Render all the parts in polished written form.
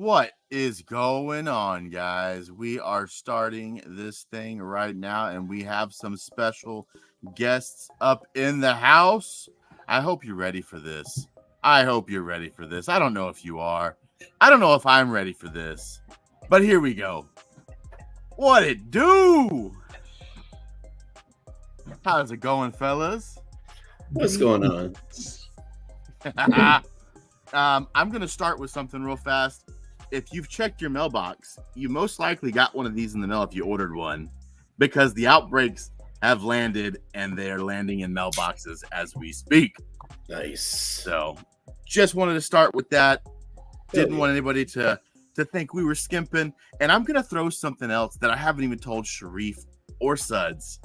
What is going on, guys? We are starting this thing right now, and we have some special guests up in the house. I hope you're ready for this. I hope you're ready for this. I don't know if you are. I don't know if I'm ready for this. But here we go. What it do? How's it going, fellas? What's going on? I'm going to start with something real fast. If you've checked your mailbox, you most likely got one of these in the mail if you ordered one, because the outbreaks have landed and they're landing in mailboxes as we speak. Nice. So just wanted to start with that. Didn't want anybody to think we were skimping. And I'm going to throw something else that I haven't even told Sharif or Suds.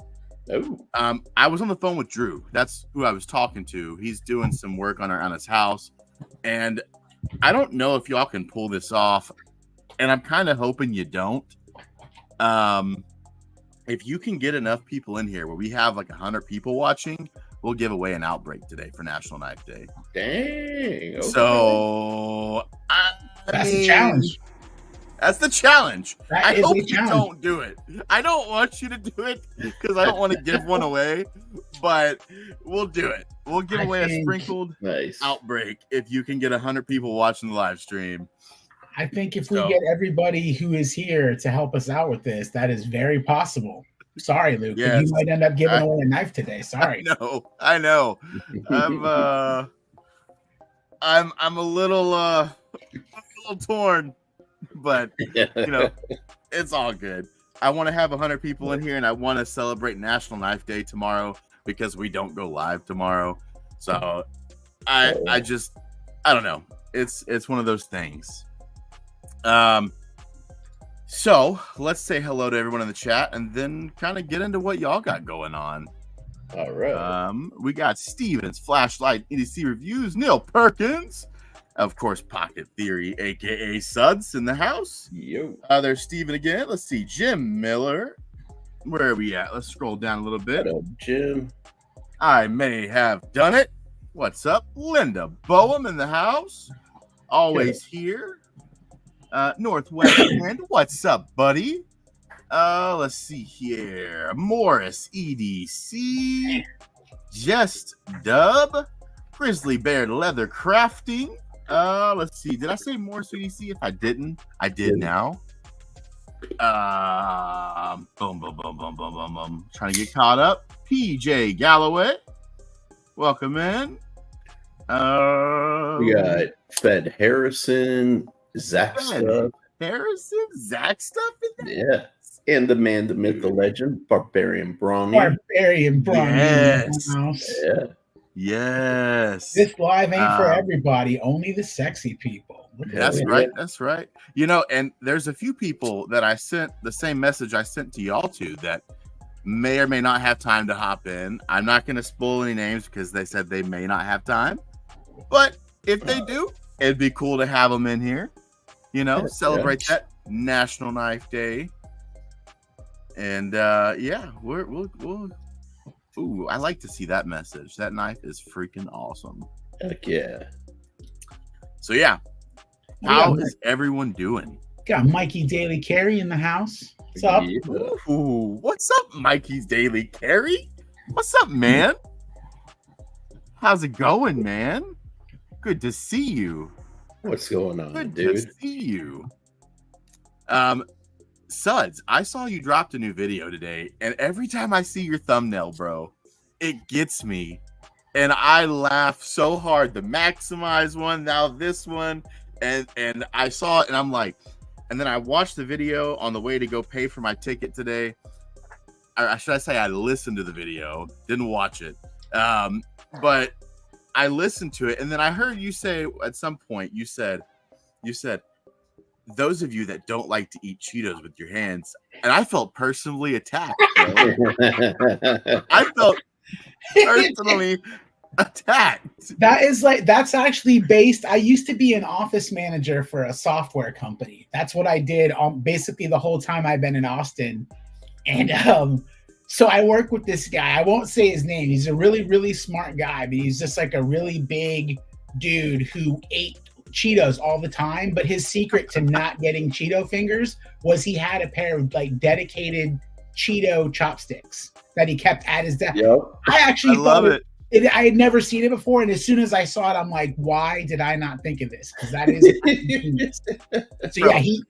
Oh. I was on the phone with Drew. That's who I was talking to. He's doing some work on his house. And I don't know if y'all can pull this off, and I'm kind of hoping you don't. If you can get enough people in here where we have like 100 people watching, we'll give away an outbreak today for National Knife Day. Dang. Okay. So that's the challenge. That's the challenge. I hope you challenge. don't do it. I don't want you to do it because I don't want to give one away, but we'll do it. We'll give away a sprinkled outbreak if you can get 100 people watching the live stream. I think if we get everybody who is here to help us out with this, that is very possible. Sorry, Luke. Yes. You might end up giving away a knife today. Sorry. I know. I'm a little torn. But it's all good. I want to have 100 people in here, and I want to celebrate National Knife Day tomorrow because we don't go live tomorrow. So I don't know. It's one of those things. So let's say hello to everyone in the chat, and then kind of get into what y'all got going on. All right. We got Stevens, Flashlight, EDC Reviews, Neil Perkins. Of course, Pocket Theory, a.k.a. Suds, in the house. Yo. There's Steven again. Let's see. Jim Miller. Where are we at? Let's scroll down a little bit. What up, Jim? I may have done it. What's up? Linda Boehm in the house. Always here. Northwest End. What's up, buddy? Let's see here. Morris, EDC. Just Dub. Grizzly Bear Leather Crafting. Let's see. Did I say more CDC? If I didn't, I did now. Boom, boom, boom, boom, boom, boom, boom. Trying to get caught up. PJ Galloway, welcome in. We got Fed Harrison, Zach Stuff. Harrison, Zach Stuff. Yeah, and the man, the myth, the legend, Barbarian Brawny. Yes. Yeah. Yes. This live ain't for everybody, only the sexy people. That's right. That's right. And there's a few people that I sent the same message I sent to y'all to that may or may not have time to hop in. I'm not going to spoil any names because they said they may not have time. But if they do, it'd be cool to have them in here. Celebrate that National Knife Day. And we'll ooh, I like to see that message. That knife is freaking awesome. Heck yeah. So how is everyone doing? Got Mikey Daily Carey in the house. What's up? Yeah. Ooh, what's up, Mikey's Daily Carey? What's up, man? How's it going, man? Good to see you. What's going on, Good dude? to see you. Suds, I saw you dropped a new video today, and every time I see your thumbnail, bro, it gets me. And I laugh so hard. The Maximize one, now this one, and I saw it, and I'm like, and then I watched the video on the way to go pay for my ticket today. Should I say I listened to the video, didn't watch it, but I listened to it, and then I heard you say at some point, you said, those of you that don't like to eat Cheetos with your hands, and I felt personally attacked. I felt personally attacked. That's actually based. I used to be an office manager for a software company. That's what I did basically the whole time I've been in Austin. And so I work with this guy. I won't say his name. He's a really, really smart guy, but he's just like a really big dude who ate Cheetos all the time, but his secret to not getting Cheeto fingers was he had a pair of like dedicated Cheeto chopsticks that he kept at his desk. Yep. I actually love thought I had never seen it before, and as soon as I saw it, I'm like, why did I not think of this? Because that is genius. So yeah, he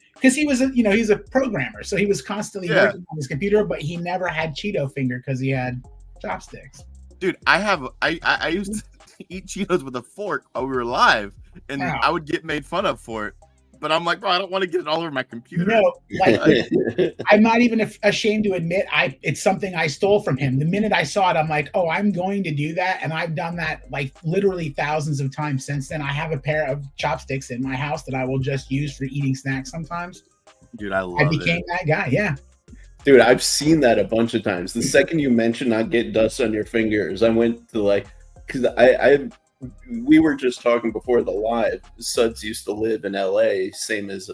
was he's a programmer, so he was constantly working on his computer, but he never had Cheeto finger because he had chopsticks. Dude, I used to eat Cheetos with a fork while we were live, and I would get made fun of for it. But I'm like, bro, I don't want to get it all over my computer. No, like I'm not even ashamed to admit it's something I stole from him. The minute I saw it, I'm like, oh, I'm going to do that. And I've done that like literally thousands of times since then. I have a pair of chopsticks in my house that I will just use for eating snacks sometimes. Dude, I became that guy, yeah. Dude, I've seen that a bunch of times. The second you mentioned not get dust on your fingers, I went to like, because we were just talking before the live. Suds used to live in LA, same as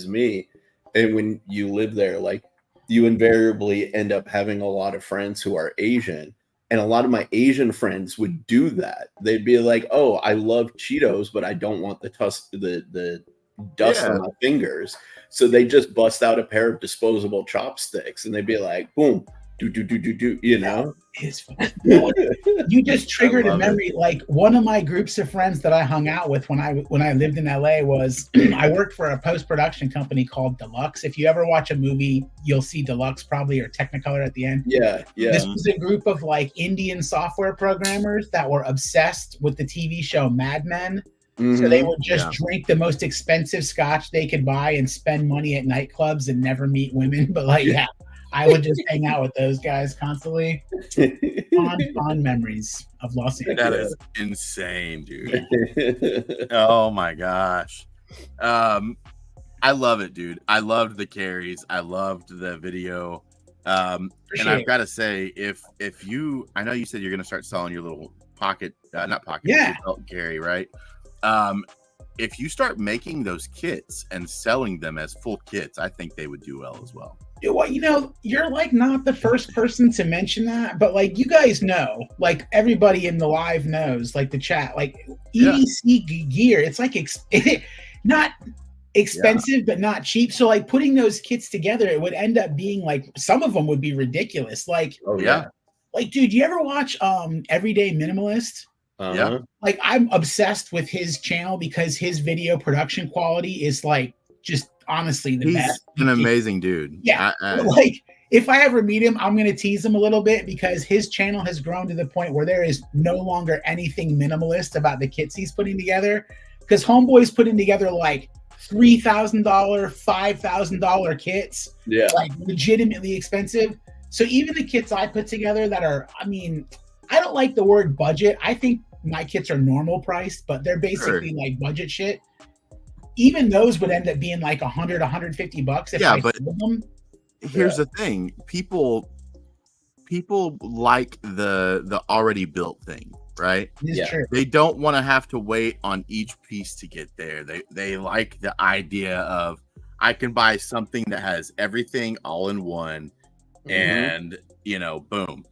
me. And when you live there, like you invariably end up having a lot of friends who are Asian. And a lot of my Asian friends would do that. They'd be like, oh, I love Cheetos, but I don't want the dust on my fingers. So they just bust out a pair of disposable chopsticks and they'd be like, boom, do, you know? You just triggered a memory. Like one of my groups of friends that I hung out with when I lived in LA was I worked for a post-production company called Deluxe. If you ever watch a movie, you'll see Deluxe probably or Technicolor at the end. Yeah. This was a group of like Indian software programmers that were obsessed with the TV show Mad Men. Mm-hmm. So they would just drink the most expensive scotch they could buy and spend money at nightclubs and never meet women. But like, I would just hang out with those guys constantly. Fond memories of Los Angeles. That is insane, dude. Oh my gosh. I love it, dude. I loved the carries. I loved the video. And I've got to say, if you, I know you said you're going to start selling your little pocket, belt carry, right? If you start making those kits and selling them as full kits, I think they would do well as well. Well, you're like not the first person to mention that, but like you guys know, like everybody in the live knows, like the chat, like EDC gear, it's like not expensive, but not cheap. So like putting those kits together, it would end up being like some of them would be ridiculous. Like, like, dude, you ever watch Everyday Minimalist? Uh-huh. Like I'm obsessed with his channel because his video production quality is like just honestly the best. He's an amazing dude. Yeah. Like if I ever meet him, I'm going to tease him a little bit because his channel has grown to the point where there is no longer anything minimalist about the kits he's putting together. Because Homeboy's putting together like $3,000, $5,000 kits. Yeah. Like legitimately expensive. So even the kits I put together that are, I mean, I don't like the word budget. I think my kits are normal priced, but they're basically like budget shit. Even those would end up being like $100, $150 if I sold them. Here's the thing: people like the already built thing, right? It's true. They don't want to have to wait on each piece to get there. They like the idea of I can buy something that has everything all in one, and boom.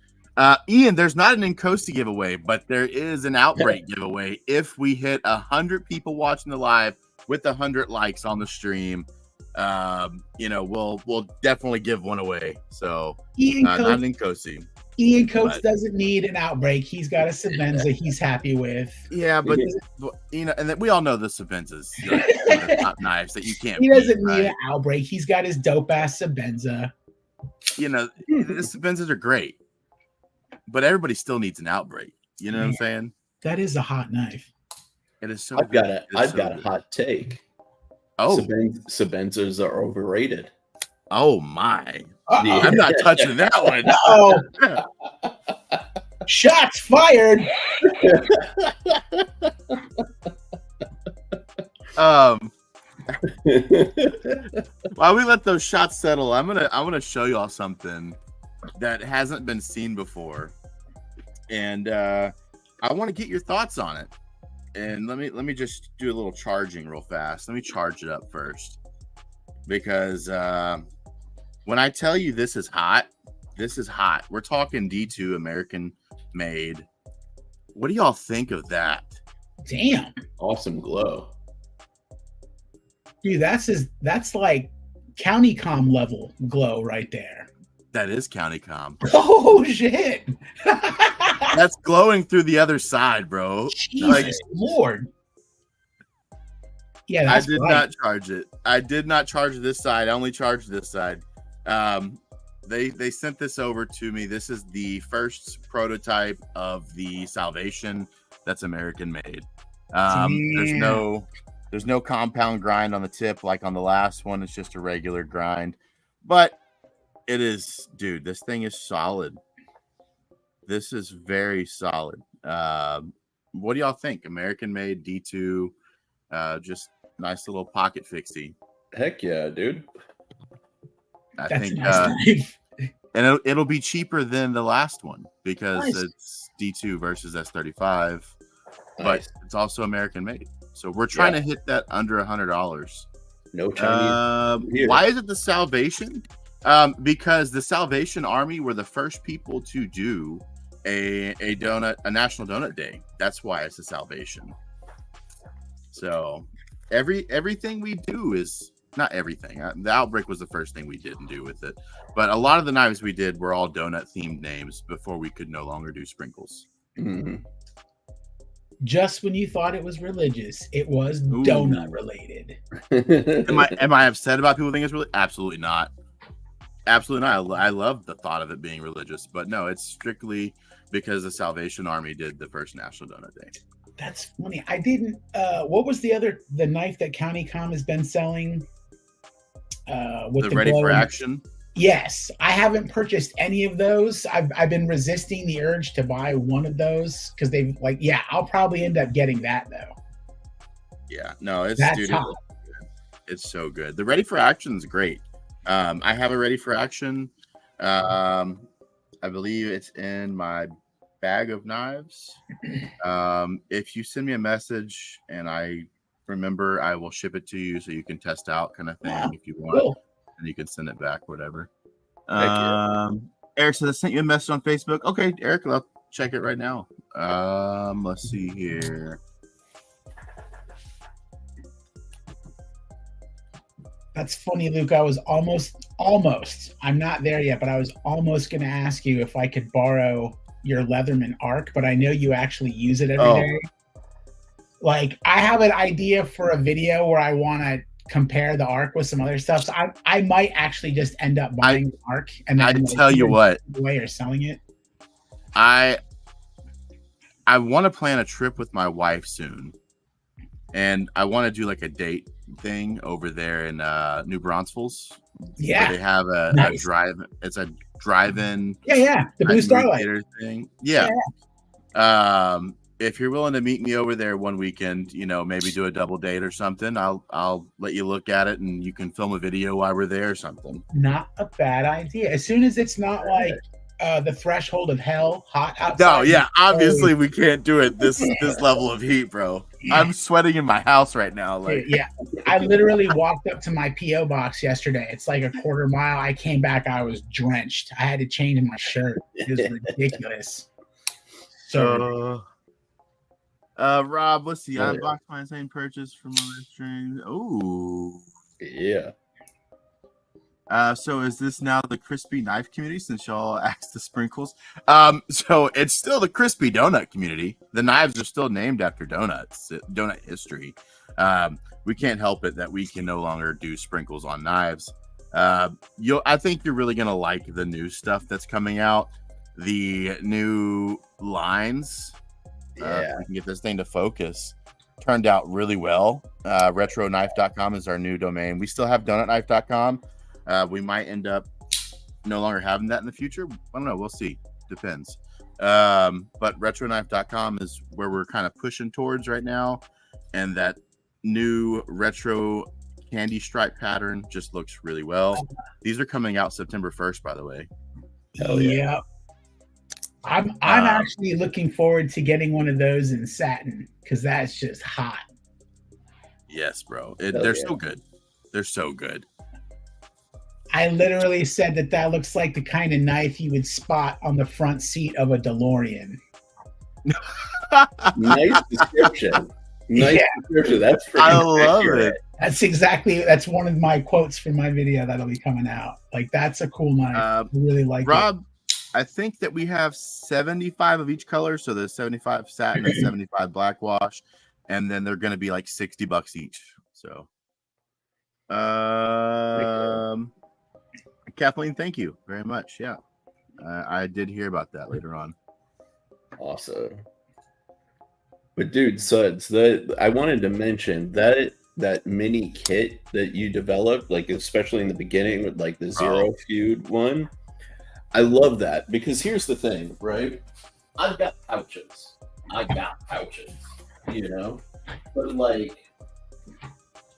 Ian, there's not an Nkosi giveaway, but there is an Outbreak giveaway. If we hit 100 people watching the live with 100 likes on the stream, we'll definitely give one away. So not an Nkosi. Ian Coates doesn't need an Outbreak. He's got a Savenza he's happy with. Yeah, but and then we all know the Savenza's one of the top knives that you can't. He doesn't need an Outbreak. He's got his dope ass Savenza. The Savenzas are great. But everybody still needs an Outbreak. You know what I'm saying? That is a hot knife. It is so. I've got a hot take. Oh, Savenzas are overrated. Oh my! I'm not touching that one. Oh, shots fired. While we let those shots settle, I'm gonna show y'all something that hasn't been seen before, and I want to get your thoughts on it. And let me just do a little charging real fast. Let me charge it up first, because when I tell you this is hot. We're talking D2 American made. What do y'all think of that? Damn, awesome glow. Dude, that's like county com level glow right there. That is County Com. Oh shit. That's glowing through the other side, bro. Jesus Like, Lord. Yeah, I that's did right. not charge it. I did not charge this side. I only charged this side. They sent this over to me. This is the first prototype of the Salvation that's American made. There's no compound grind on the tip like on the last one. It's just a regular grind. But it is, dude, this thing is solid. This is very solid. What do y'all think? American made D2, just nice little pocket fixie. Heck yeah, dude. That's I think, a nice knife. and it'll be cheaper than the last one because Nice. it's D2 versus S35, but Nice. it's also American made. So we're trying to hit that under $100. No Chinese. Here. Why is it the Salvation? Because the Salvation Army were the first people to do a National Donut Day. That's why it's the Salvation. So everything we do is not everything. The Outbreak was the first thing we didn't do with it, but a lot of the knives we did were all donut themed names before we could no longer do sprinkles. Mhm. Just when you thought it was religious, it was Ooh. donut related. Am I upset about people thinking it's really? Absolutely not. Absolutely not. I love the thought of it being religious, but no, it's strictly because the Salvation Army did the first National Donut Day. That's funny. I didn't. What was the knife that County Com has been selling? With The Ready for glow? Action. Yes, I haven't purchased any of those. I've been resisting the urge to buy one of those because they've I'll probably end up getting that though. Yeah, no, it's That's dude, hot. it's so good. The Ready for Action is great. I have a Ready for Action. I believe it's in my bag of knives. If you send me a message and I remember, I will ship it to you so you can test out kind of thing if you want. Cool. And you can send it back, whatever. Yeah. Eric said I sent you a message on Facebook. Okay, Eric, I'll check it right now. Let's see here. That's funny, Luke. I was almost. I'm not there yet, but I was almost going to ask you if I could borrow your Leatherman arc, but I know you actually use it every day. Like, I have an idea for a video where I want to compare the arc with some other stuff. So I might actually just end up buying the arc and then I tell you what, away or selling it. I want to plan a trip with my wife soon, and I want to do like a date thing over there in New Braunfels. Yeah, where they have a drive. It's a drive-in. Yeah, the Blue Starlight theater thing. Yeah. If you're willing to meet me over there one weekend, maybe do a double date or something, I'll let you look at it and you can film a video while we're there or something. Not a bad idea. As soon as it's not like the threshold of hell, hot outside. No, yeah, obviously we can't do it this level of heat, bro. I'm sweating in my house right now. Like, yeah, I literally walked up to my PO box yesterday. It's like a quarter mile. I came back, I was drenched. I had to change my shirt. It was ridiculous. So. Rob, let's see. I unboxed my same purchase from Livestream. Oh, yeah. So is this now the crispy knife community since y'all asked the sprinkles? So it's still the crispy donut community. The knives are still named after donuts, donut history. We can't help it that we can no longer do sprinkles on knives. I think you're really gonna like the new stuff that's coming out. The new lines. Yeah. We can get this thing to focus. Turned out really well. Retronif.com is our new domain. We still have donutknife.com. We might end up no longer having that in the future. I don't know. We'll see. Depends. But retronif.com is where we're kind of pushing towards right now. And that new retro candy stripe pattern just looks really well. These are coming out September 1st, by the way. Hell yeah. Yeah. I'm actually looking forward to getting one of those in satin because that's just hot. Yes, bro. They're so good. They're so good. I literally said that looks like the kind of knife you would spot on the front seat of a DeLorean. Nice description. Nice description. That's pretty I love accurate. it. That's one of my quotes from my video that'll be coming out. Like, that's a cool knife. I really like Rob, I think that we have 75 of each color. So there's 75 satin and 75 black wash. And then they're going to be like $60 each. So, Kathleen, thank you very much. Yeah. I did hear about that later on. Awesome. But dude, Suds, I wanted to mention that mini kit that you developed, like especially in the beginning with like the zero feud one. I love that because here's the thing, right? I've got pouches, you know, but like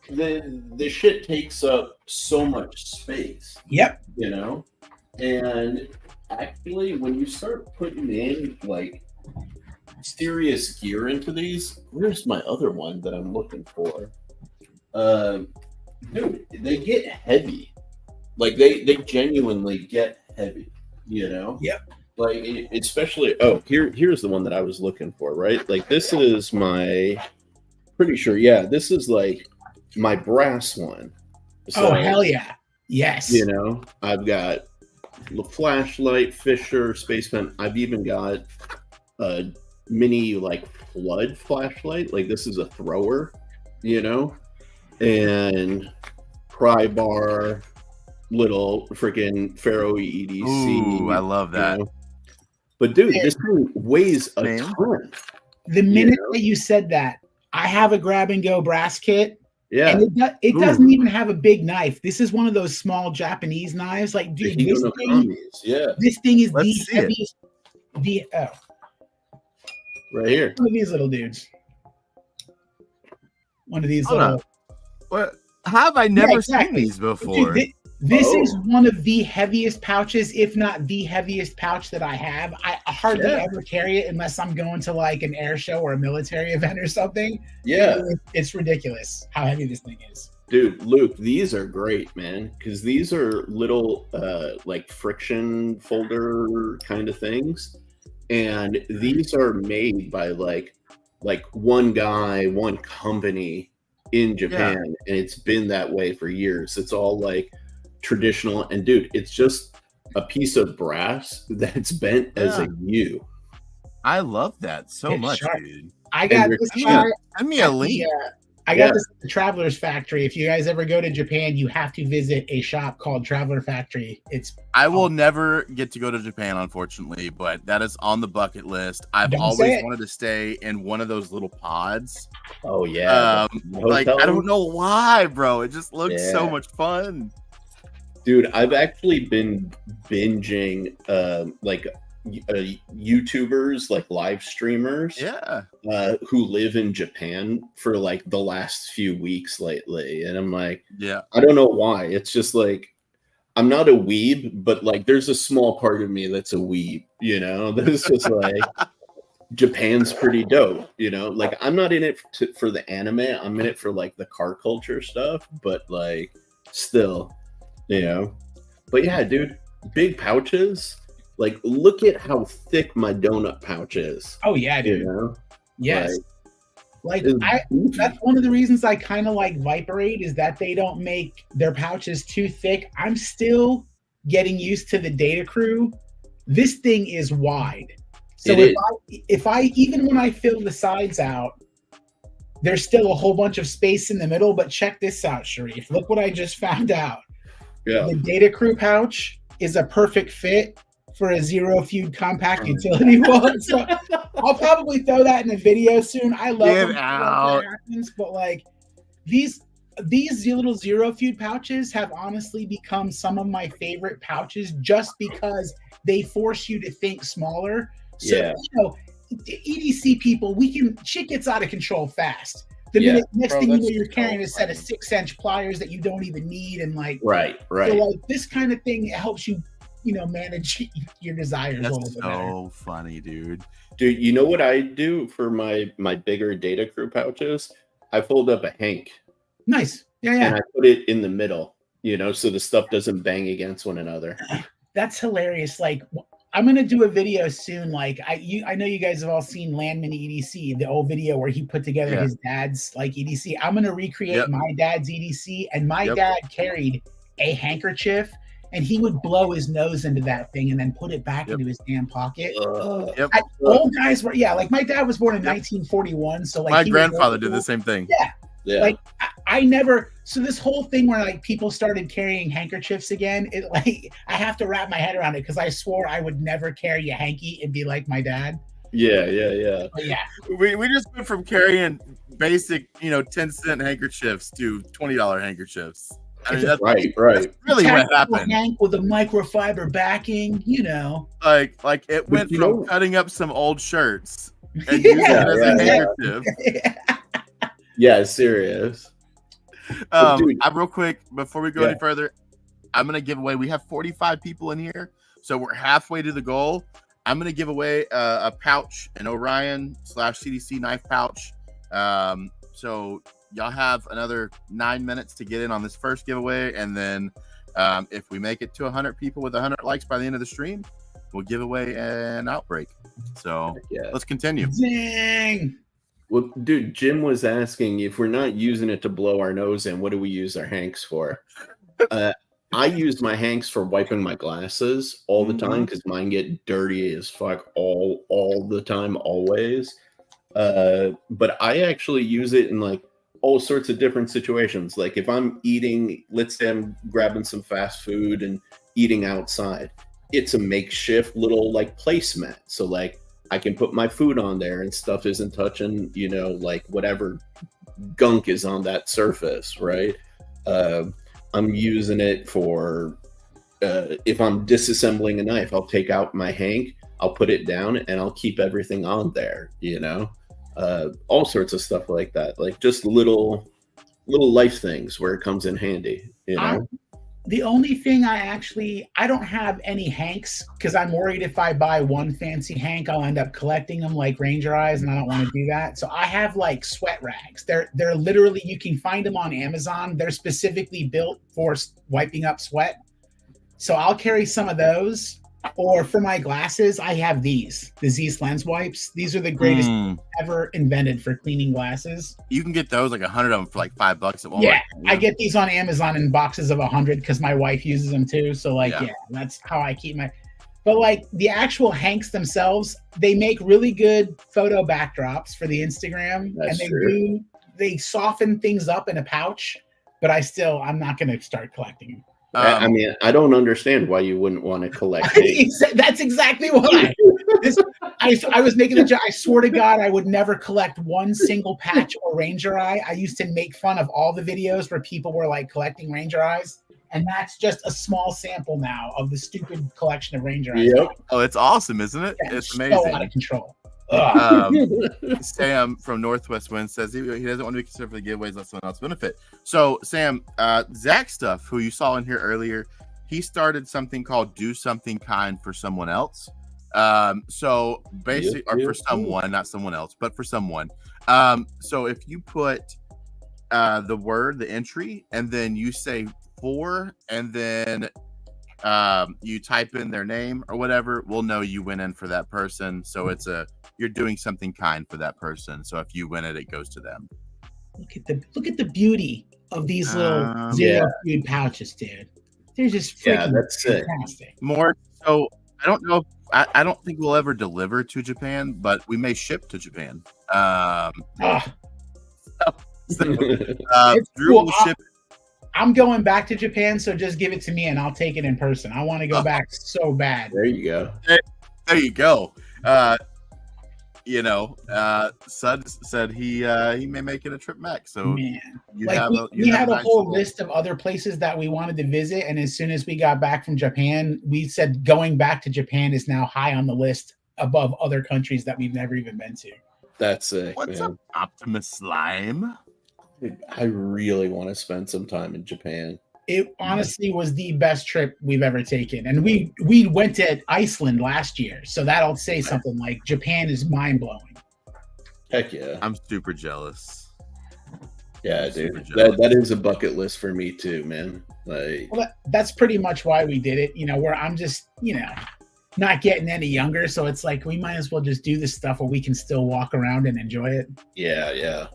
the shit takes up so much space. Yep. You know, and actually, when you start putting in like serious gear into these, where's my other one that I'm looking for? Dude, they get heavy. Like they genuinely get heavy. You know? Yep. Like especially. Oh, here's the one that I was looking for. Right? Like this is my. Pretty sure. Yeah, this is like my brass one. So, oh hell yeah! Yes. You know, I've got the flashlight, Fisher, Spaceman. I've even got a mini like flood flashlight. Like this is a thrower, you know, and pry bar, little freaking Faro EDC. Ooh, I love that. You know? But dude, this thing weighs a ton. The minute that you said that, I have a grab and go brass kit. Yeah, and it doesn't even have a big knife. This is one of those small Japanese knives. Like, dude, this thing is the heaviest. Right here. One of these little dudes. One of these Hold little. on. What? How have I never seen these before? Dude, this is one of the heaviest pouches, if not the heaviest pouch that I have. I hardly ever carry it unless I'm going to like an air show or a military event or something. Yeah. It's ridiculous how heavy this thing is. Dude, Luke, these are great, man, because these are little like friction folder kind of things. And these are made by like one guy, one company in Japan. And it's been that way for years. It's all like traditional, and dude, it's just a piece of brass that's bent as a U. I love that so much, dude. I got this guy. Send me a link. I got this at the Traveler's Factory. If you guys ever go to Japan, you have to visit a shop called Traveler Factory. I will never get to go to Japan, unfortunately, but that is on the bucket list. I've always wanted to stay in one of those little pods. Oh yeah. Like I don't know why, bro. It just looks so much fun. Dude, I've actually been binging like YouTubers, like live streamers, who live in Japan for like the last few weeks lately, and I'm like, I don't know why. It's just like I'm not a weeb, but like there's a small part of me that's a weeb, you know. That's just like Japan's pretty dope, you know. Like I'm not in it for the anime. I'm in it for like the car culture stuff, but like still. You know, but yeah, dude, big pouches. Like, look at how thick my donut pouch is. Oh yeah, dude. You know? Yes. That's one of the reasons I kind of like Viperate is that they don't make their pouches too thick. I'm still getting used to the Data Crew. This thing is wide, so if I even when I fill the sides out, there's still a whole bunch of space in the middle. But check this out, Sharif. Look what I just found out. Yeah. The Data Crew pouch is a perfect fit for a zero feud compact utility wallet. So I'll probably throw that in a video soon. I love when that happens, but like these little zero feud pouches have honestly become some of my favorite pouches just because they force you to think smaller. So you know, EDC people, shit gets out of control fast. The next thing you know, you're carrying a set of 6-inch pliers that you don't even need, and like right. So like this kind of thing helps you, you know, manage your desires a little bit better. So funny, dude. Dude, you know what I do for my bigger Data Crew pouches? I fold up a hank. Nice, yeah. And I put it in the middle, you know, so the stuff doesn't bang against one another. That's hilarious. Like I'm gonna do a video soon. Like I know you guys have all seen Landman EDC, the old video where he put together his dad's like EDC. I'm gonna recreate my dad's EDC, and my dad carried a handkerchief, and he would blow his nose into that thing and then put it back into his damn pocket. Old guys were like my dad was born in 1941, so like my grandfather did the same thing. Yeah. Like I never. So this whole thing where like people started carrying handkerchiefs again, it like I have to wrap my head around it because I swore I would never carry a hanky and be like my dad. Yeah. But yeah. We just went from carrying basic 10-cent handkerchiefs to $20 handkerchiefs. I mean, that's right. That's really what happened. Hank with a microfiber backing, Like it went from cutting up some old shirts and using it as a handkerchief. Yeah, serious. Real quick before we go any further, I'm gonna give away. We have 45 people in here, so we're halfway to the goal. I'm gonna give away a pouch, an Orion /CDC knife pouch. So y'all have another 9 minutes to get in on this first giveaway, and then if we make it to 100 people with 100 likes by the end of the stream, we'll give away an Outbreak. So let's continue. Dang. Well, dude, Jim was asking if we're not using it to blow our nose in, what do we use our hanks for? I use my hanks for wiping my glasses all the time because mine get dirty as fuck all the time, always. But I actually use it in like all sorts of different situations. Like if I'm eating, let's say I'm grabbing some fast food and eating outside, it's a makeshift little like placemat. So like I can put my food on there and stuff isn't touching, like whatever gunk is on that surface, right? I'm using it for if I'm disassembling a knife, I'll take out my hank, I'll put it down, and I'll keep everything on there, all sorts of stuff like that, like just little life things where it comes in handy, The only thing I don't have any hanks because I'm worried if I buy one fancy hank, I'll end up collecting them like Ranger Eyes, and I don't want to do that. So I have like sweat rags. They're literally, you can find them on Amazon. They're specifically built for wiping up sweat. So I'll carry some of those. Or for my glasses, I have the Zeiss lens wipes. These are the greatest ever invented for cleaning glasses. You can get those like 100 of them for like $5 at Walmart. Yeah, I get these on Amazon in boxes of 100 because my wife uses them too. So that's how I keep my. But like the actual hanks themselves, they make really good photo backdrops for the Instagram, That's and true. they soften things up in a pouch. But I'm not going to start collecting them. I mean, I don't understand why you wouldn't want to collect. That's exactly why. I was making a joke. I swear to God, I would never collect one single patch or Ranger Eye. I used to make fun of all the videos where people were like collecting Ranger Eyes, and that's just a small sample now of the stupid collection of Ranger Eyes. Yep. Oh, it's awesome, isn't it? Yeah, it's amazing. So out of control. Sam from Northwest Wind says he doesn't want to be considered for the giveaways, let someone else benefit. So Sam, Zach Stuff, who you saw in here earlier, he started something called Do Something Kind for Someone Else. So basically, or for someone, not someone else, but for someone. So if you put the entry, and then you say for, and then you type in their name or whatever, we'll know you went in for that person. So you're doing something kind for that person. So if you win it, it goes to them. Look at the beauty of these little zero food pouches, dude. They're just freaking that's fantastic. More so, I don't know. I don't think we'll ever deliver to Japan, but we may ship to Japan. Drew will ship. I'm going back to Japan, so just give it to me and I'll take it in person. I want to go back so bad. There you go. There you go. Sud said he may make it a trip back. So man, we had a whole list of other places that we wanted to visit, and as soon as we got back from Japan, we said going back to Japan is now high on the list above other countries that we've never even been to. That's sick. What's up, Optimus Slime? I really want to spend some time in Japan. It honestly was the best trip we've ever taken. And we went to Iceland last year. So that'll say something. Like Japan is mind-blowing. Heck yeah. I'm super jealous. Yeah, dude. That is a bucket list for me too, man. Like, well, that's pretty much why we did it. Where I'm just, not getting any younger, so it's like we might as well just do this stuff where we can still walk around and enjoy it. Yeah.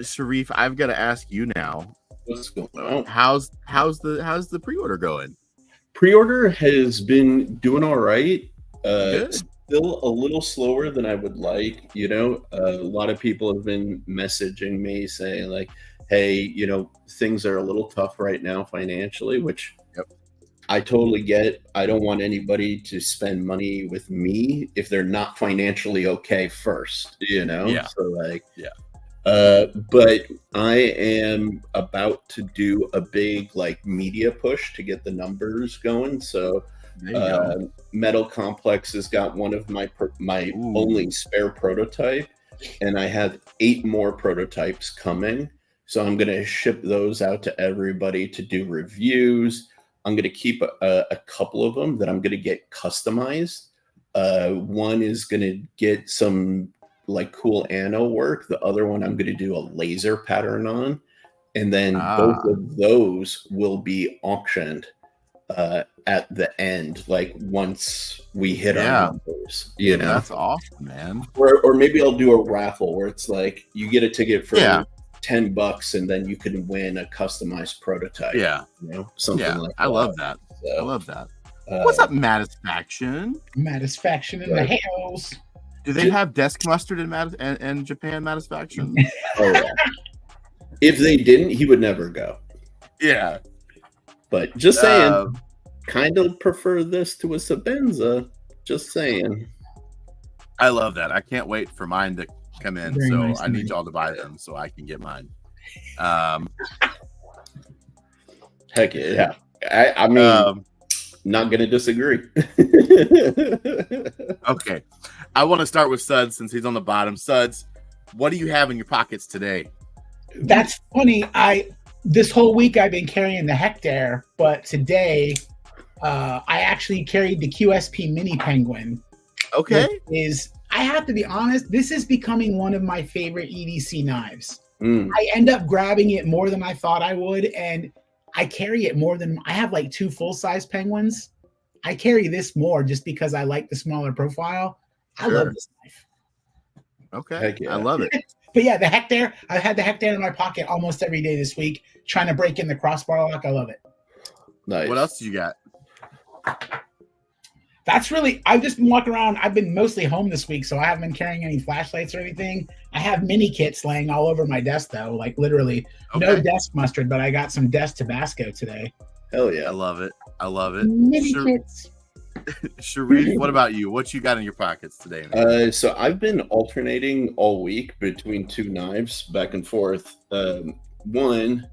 Sharif, I've got to ask you now. What's going on? How's the pre-order going? Pre-order has been doing all right. Good. Still a little slower than I would like. A lot of people have been messaging me saying like, hey, things are a little tough right now financially, which I totally get. I don't want anybody to spend money with me if they're not financially okay first, Yeah. So like, yeah. But I am about to do a big like media push to get the numbers going. So Metal Complex has got one of my only spare prototype, and I have 8 more prototypes coming. So I'm going to ship those out to everybody to do reviews. I'm going to keep a couple of them that I'm going to get customized. One is going to get some like cool anno work. The other one I'm going to do a laser pattern on. And then both of those will be auctioned at the end, like once we hit our numbers, That's awesome, man. Or maybe I'll do a raffle where it's like you get a ticket for $10 and then you can win a customized prototype. Something like that. I love that. So, I love that. What's up, Mattisfaction? Mattisfaction in the house. Do they have desk mustard in Japan, Mattisfaction? Oh, yeah. If they didn't, he would never go. Yeah. But just saying, kind of prefer this to a Sabenza. Just saying. I love that. I can't wait for mine to come in. Very so nice I need y'all to buy them so I can get mine. Heck yeah. I mean, not going to disagree. Okay. I want to start with Suds since he's on the bottom. Suds, what do you have in your pockets today? That's funny. This whole week I've been carrying the Hectare, but today I actually carried the QSP Mini Penguin. Okay. I have to be honest, this is becoming one of my favorite EDC knives. Mm. I end up grabbing it more than I thought I would, and I carry it more than I have like 2 full-size Penguins. I carry this more just because I like the smaller profile. I love this knife. Okay. Heck yeah. I love it. But yeah, the Hectare, I've had the Hectare in my pocket almost every day this week, trying to break in the crossbar lock. I love it. Nice. What else do you got? That's really, I've just been walking around. I've been mostly home this week, so I haven't been carrying any flashlights or anything. I have mini kits laying all over my desk, though, like literally no desk mustard, but I got some desk Tabasco today. Hell yeah. I love it. I love it. Mini kits. Sharif, what about you? What you got in your pockets today, man? So I've been alternating all week between 2 knives back and forth. One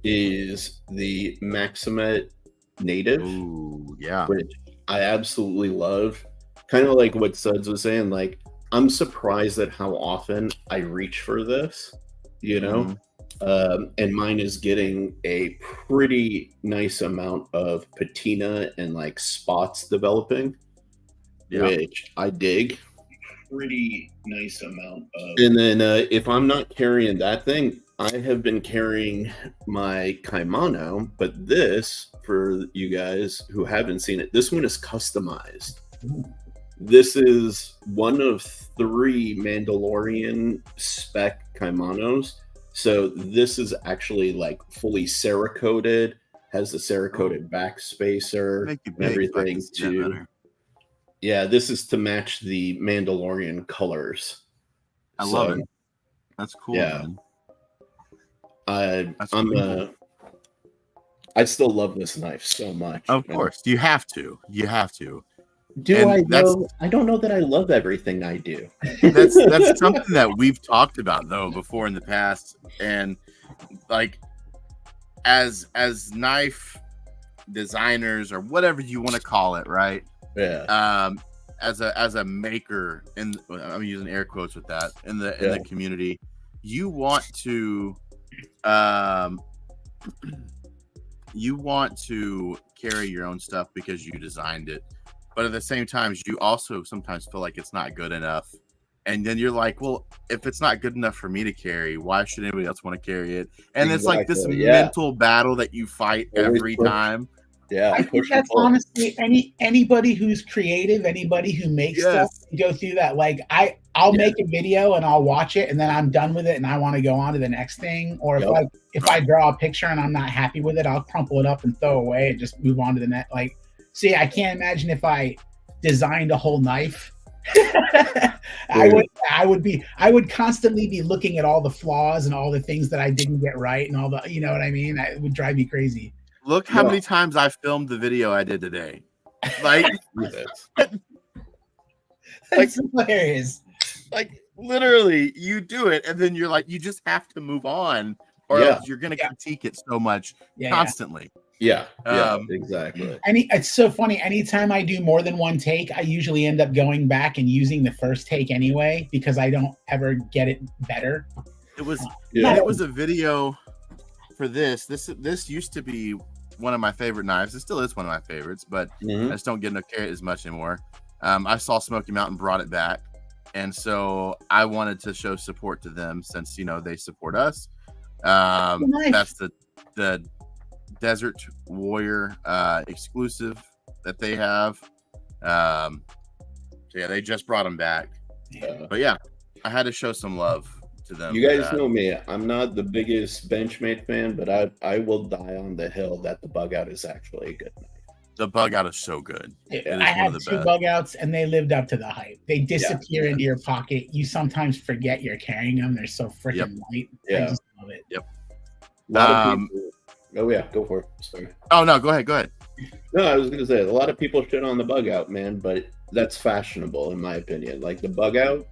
is the Maximet Native. Ooh, yeah. Which I absolutely love. Kind of like what Suds was saying, like I'm surprised at how often I reach for this, and mine is getting a pretty nice amount of patina and like spots developing, which I dig. Pretty nice amount of. And then if I'm not carrying that thing, I have been carrying my Kaimano, but this, for you guys who haven't seen it, this one is customized. Ooh. This is one of 3 Mandalorian spec Kaimanos. So this is actually like fully Cerakoted, has the Cerakoted back spacer, and everything to. Yeah, this is to match the Mandalorian colors. I love it. That's cool. Yeah. Man. I still love this knife so much. Of course, you have to. You have to. Do I know? I don't know that I love everything I do. That's something that we've talked about though before in the past, and like as knife designers or whatever you want to call it, right? Yeah. As a maker, and I'm using air quotes with that in the community, you want to carry your own stuff because you designed it. But at the same time, you also sometimes feel like it's not good enough. And then you're like, well, if it's not good enough for me to carry, why should anybody else want to carry it? And it's like this mental battle that you fight every time. Yeah, I think that's honestly anybody who's creative, anybody who makes stuff, go through that. Like I'll make a video and I'll watch it and then I'm done with it and I want to go on to the next thing. Or if I draw a picture and I'm not happy with it, I'll crumple it up and throw it away and just move on to the next. Like, see, I can't imagine if I designed a whole knife. I would constantly be looking at all the flaws and all the things that I didn't get right and all the, you know what I mean? It would drive me crazy. Look how many times I filmed the video I did today. Like, that's hilarious. Like, literally, you do it, and then you're like, you just have to move on, or else you're going to critique it so much constantly. Yeah, exactly. It's so funny. Anytime I do more than one take, I usually end up going back and using the first take anyway because I don't ever get it better. It was a video for this. This used to be one of my favorite knives. It still is one of my favorites, but I just don't get to carry it as much anymore. I saw Smoky Mountain brought it back, and so I wanted to show support to them since they support us. That's the Desert Warrior exclusive that they have. So they just brought them back. But I had to show some love to them. You guys know me. I'm not the biggest Benchmade fan, but I will die on the hill that the Bug Out is actually a good knife. The Bug Out is so good. I had two Bug Outs and they lived up to the hype. They disappear into your pocket. You sometimes forget you're carrying them. They're so freaking light. I just love it. Oh yeah, go for it. Sorry. Oh no, go ahead. No, I was gonna say a lot of people shit on the Bug Out, man, but that's fashionable in my opinion. Like the Bug Out,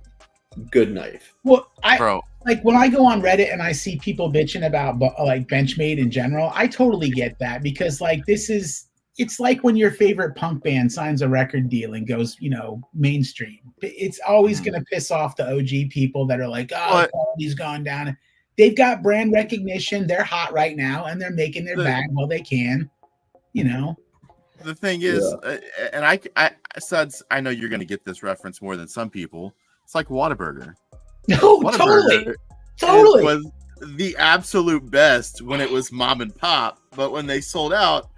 good knife. Well, like when I go on Reddit and I see people bitching about like Benchmade in general, I totally get that because like it's like when your favorite punk band signs a record deal and goes, mainstream. It's always gonna piss off the OG people that are like, oh, quality's gone down. They've got brand recognition. They're hot right now, and they're making their bag while they can. The thing is, and Suds, I know you're going to get this reference more than some people. It's like Whataburger. No, totally. Was the absolute best when it was mom and pop, but when they sold out,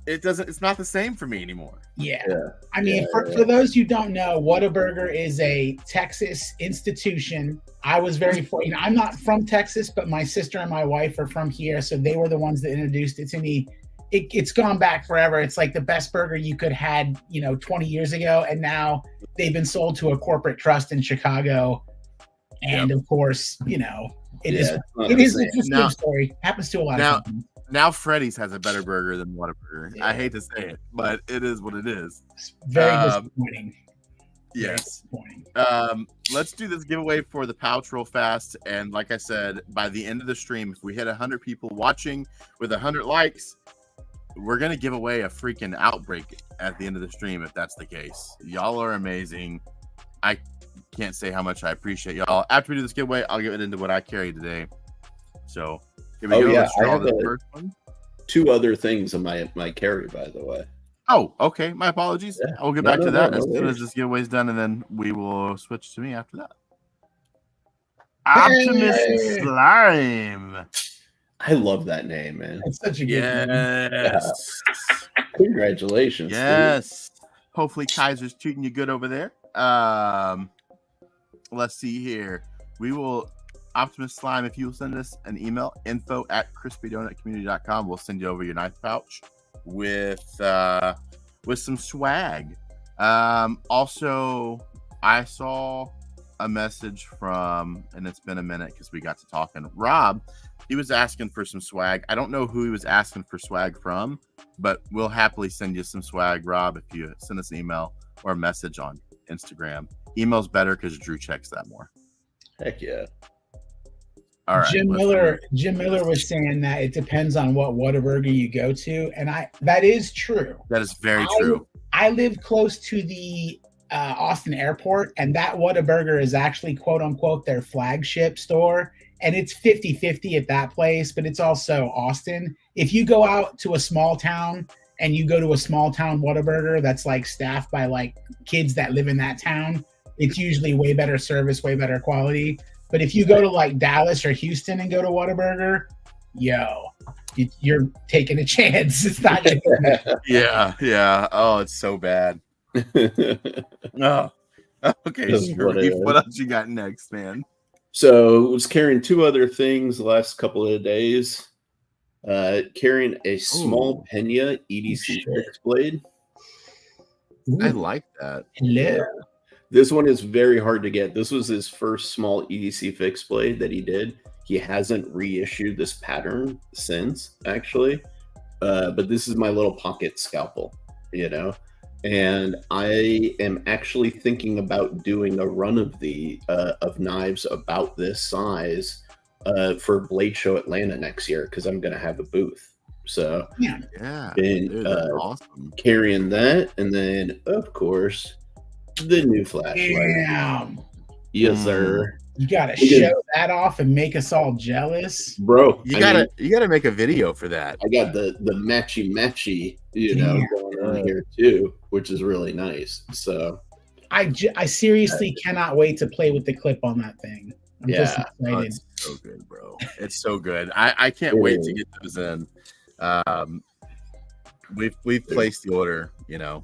it's not the same for me anymore. Yeah. I mean, for those who don't know, Whataburger is a Texas institution. I was very fortunate. I'm not from Texas, but my sister and my wife are from here, so they were the ones that introduced it to me. It's gone back forever. It's like the best burger you could had, 20 years ago, and now they've been sold to a corporate trust in Chicago. And of course, it's a good story. Happens to a lot of people. Now Freddy's has a better burger than Whataburger. I hate to say it, but it is what it is. It's very disappointing. Yes. Let's do this giveaway for the pouch real fast. And like I said, by the end of the stream, if we hit 100 people watching with 100 likes, we're going to give away a freaking outbreak at the end of the stream if that's the case. Y'all are amazing. I can't say how much I appreciate y'all. After we do this giveaway, I'll get into what I carry today. So here we go. Yeah, let's draw the first one. 2 other things in my carry, by the way. Oh, okay. My apologies. Yeah. I'll get back to that as soon as this giveaway is done, and then we will switch to me after that. Optimus Slime. I love that name, man. It's such a good name. Yes. Congratulations. Yes. Dude. Hopefully Kaiser's treating you good over there. Let's see here. We will Optimus Slime, if you send us an email, info@crispydonutcommunity.com, we'll send you over your knife pouch with some swag. Also, I saw a message from, and it's been a minute because we got to talking, Rob. He was asking for some swag. I don't know who he was asking for swag from, but we'll happily send you some swag, Rob, if you send us an email or a message on Instagram. Email's better because Drew checks that more. Heck yeah. All right. Jim Miller was saying that it depends on what Whataburger you go to, and that is true. That is very true. I live close to the Austin airport, and that Whataburger is actually quote unquote their flagship store, and it's 50-50 at that place, but it's also Austin. If you go out to a small town and you go to a small town Whataburger that's like staffed by like kids that live in that town, it's usually way better service, way better quality. But if you go to like Dallas or Houston and go to Whataburger, you're taking a chance. It's not gonna be Yeah. Oh, it's so bad. Oh. Okay, That's what it Sharif, is. what else you got next, man? So was carrying two other things the last couple of days. Carrying a small Pena EDC fixed blade. I like that. Hello. This one is very hard to get. This was his first small EDC fixed blade that he did. He hasn't reissued this pattern since, actually. But this is my little pocket scalpel, you know. And I am actually thinking about doing a run of knives about this size for Blade Show Atlanta next year because I'm going to have a booth. So yeah, been dude, that's awesome. Carrying that, and then of course the new flashlight. Damn. Yes, sir. You gotta show that off and make us all jealous, bro. You gotta make a video for that. I got the matchy, you know, going on here too, which is really nice. So I seriously cannot wait to play with the clip on that thing. I'm just excited. Oh, it's so good, bro. It's so good. I can't wait to get those in. We've placed the order, you know.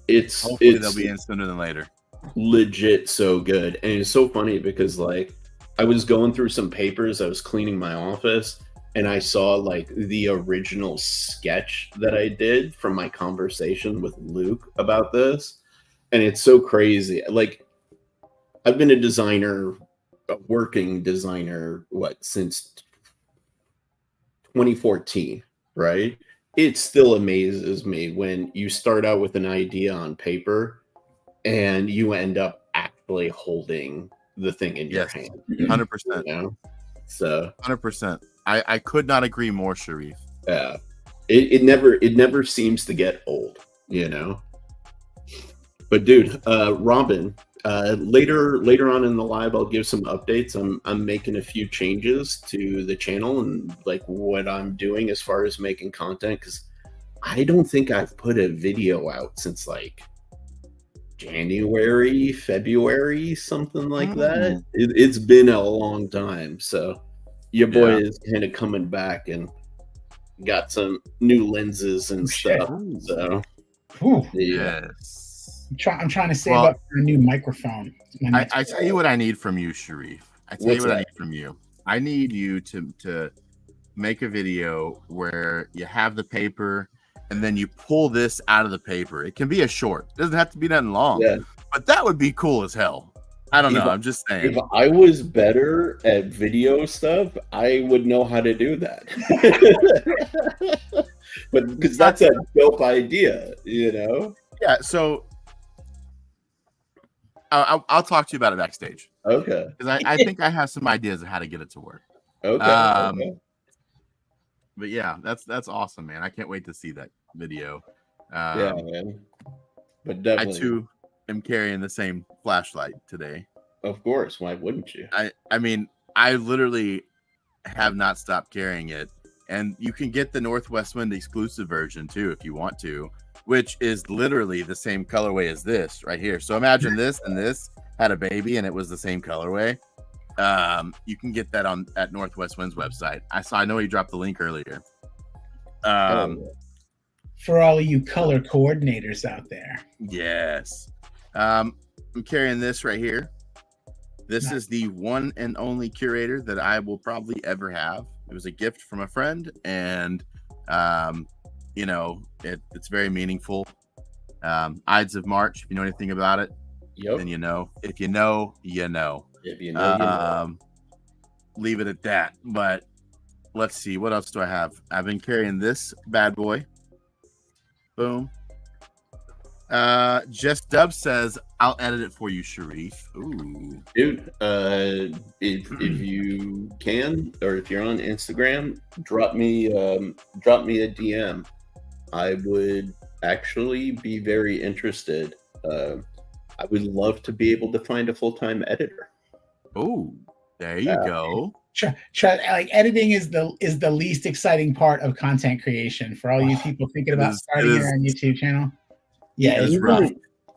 Hopefully they'll be in sooner than later. Legit so good. And it's so funny because like I was going through some papers, I was cleaning my office, and I saw like the original sketch that I did from my conversation with Luke about this. And it's so crazy. Like I've been a working designer, since 2014, right? It still amazes me when you start out with an idea on paper and you end up actually holding the thing in your hand. 100%. You know? So 100%. I could not agree more, Sharif. Yeah. It never seems to get old, you know. But dude, Robin, later on in the live I'll give some updates. I'm making a few changes to the channel and like what I'm doing as far as making content, because I don't think I've put a video out since like January, February, something like that. It's been a long time. So your boy is kind of coming back and got some new lenses and stuff. So yes. I'm trying to save up for a new microphone. I tell you what I need from you, Sharif. I need you to make a video where you have the paper and then you pull this out of the paper. It can be a short. It doesn't have to be nothing long. Yeah. But that would be cool as hell. I don't know. I'm just saying. If I was better at video stuff, I would know how to do that. But because that's a dope idea, you know? Yeah, so I'll talk to you about it backstage. Okay. Because I think I have some ideas of how to get it to work. Okay. But yeah, that's awesome, man. I can't wait to see that video. Yeah, man. But definitely. I too am carrying the same flashlight today. Of course. Why wouldn't you? I mean, I literally have not stopped carrying it. And you can get the Northwest Wind exclusive version too if you want to, which is literally the same colorway as this right here. So imagine this and this had a baby and it was the same colorway. You can get that at Northwest Wind's website. I know he dropped the link earlier. For all of you color coordinators out there. Yes. I'm carrying this right here. This is the one and only curator that I will probably ever have. It was a gift from a friend, and you know, it's very meaningful. Ides of March, if you know anything about it, then you know. If you know, you know. If you know, you know. Leave it at that. But let's see, what else do I have? I've been carrying this bad boy. Boom. Just Dub says, I'll edit it for you, Sharif. Ooh. Dude, if you can, or if you're on Instagram, drop me a DM. I would actually be very interested. I would love to be able to find a full-time editor. Oh, there you go. Like editing is the least exciting part of content creation for all you people thinking about starting your own YouTube channel. Yeah, it's rough.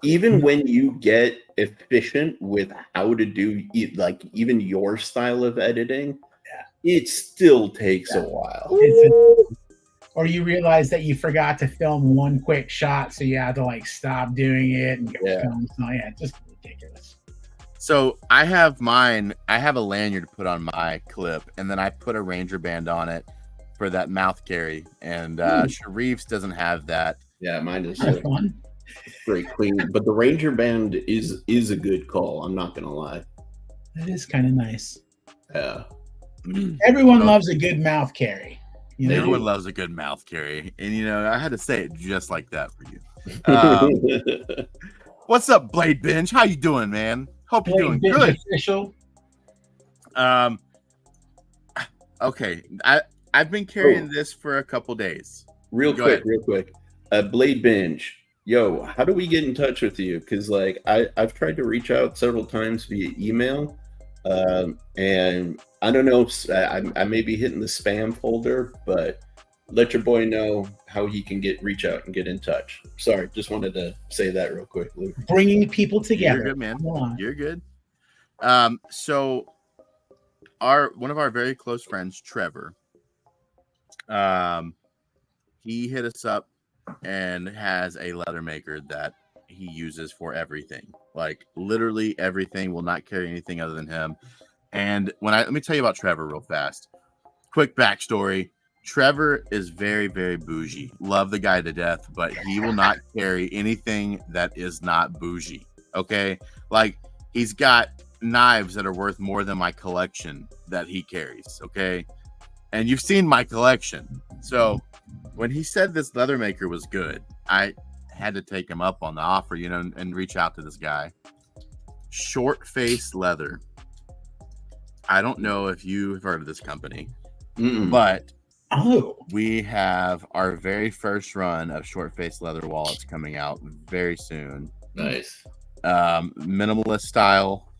Even when you get efficient with how to do like even your style of editing, it still takes a while. Or you realize that you forgot to film one quick shot, so you have to like stop doing it and go film. So yeah, just ridiculous. So I have mine. I have a lanyard to put on my clip, and then I put a Ranger band on it for that mouth carry. And Sharif's doesn't have that. Yeah, mine is fun. Great clean. But the Ranger band is a good call. I'm not gonna lie. That is kind of nice. Yeah. Everyone loves a good mouth carry. You know? Everyone loves a good mouth carry, and I had to say it just like that for you. What's up, Blade Binge? How you doing, man? Hope you're doing good. Official. Okay, I've been carrying this for a couple days. Real quick. Blade Binge. Yo, how do we get in touch with you? Because like I've tried to reach out several times via email, and I don't know if I may be hitting the spam folder, but let your boy know how he can reach out and get in touch. Sorry, just wanted to say that real quick, Luke. Bringing people together. You're good, man. You're good. So one of our very close friends, Trevor, he hit us up and has a leather maker that he uses for everything, like literally everything. Will not carry anything other than him. And let me tell you about Trevor real fast. Quick backstory. Trevor is very, very bougie. Love the guy to death, but he will not carry anything that is not bougie. Okay. Like he's got knives that are worth more than my collection that he carries. Okay. And you've seen my collection. So when he said this leather maker was good, I had to take him up on the offer, and reach out to this guy. Short Face Leather. I don't know if you've heard of this company, but we have our very first run of Short Face Leather wallets coming out very soon. Nice. Minimalist style.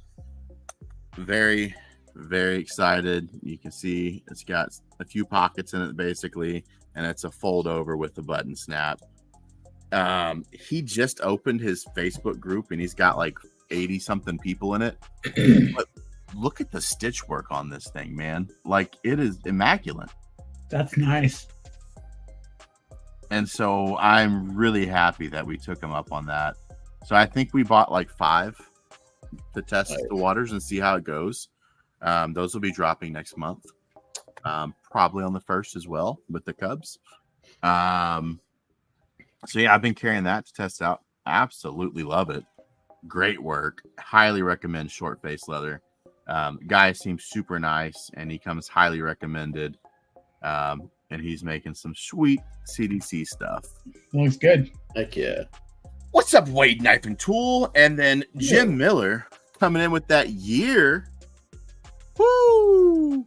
Very, very excited. You can see it's got a few pockets in it basically, and it's a fold over with the button snap. He just opened his Facebook group and he's got like 80 something people in it. But look at the stitch work on this thing, man. Like it is immaculate. That's nice. And so I'm really happy that we took him up on that. So I think we bought like 5 to test the waters and see how it goes. Those will be dropping next month. Probably on the 1st as well with the Cubs. So yeah, I've been carrying that to test out. Absolutely love it. Great work. Highly recommend Short Face Leather. Guy seems super nice and he comes highly recommended. And he's making some sweet CDC stuff. Looks good. Heck yeah. What's up, Wade Knife and Tool? And then Jim Miller coming in with that year. Woo!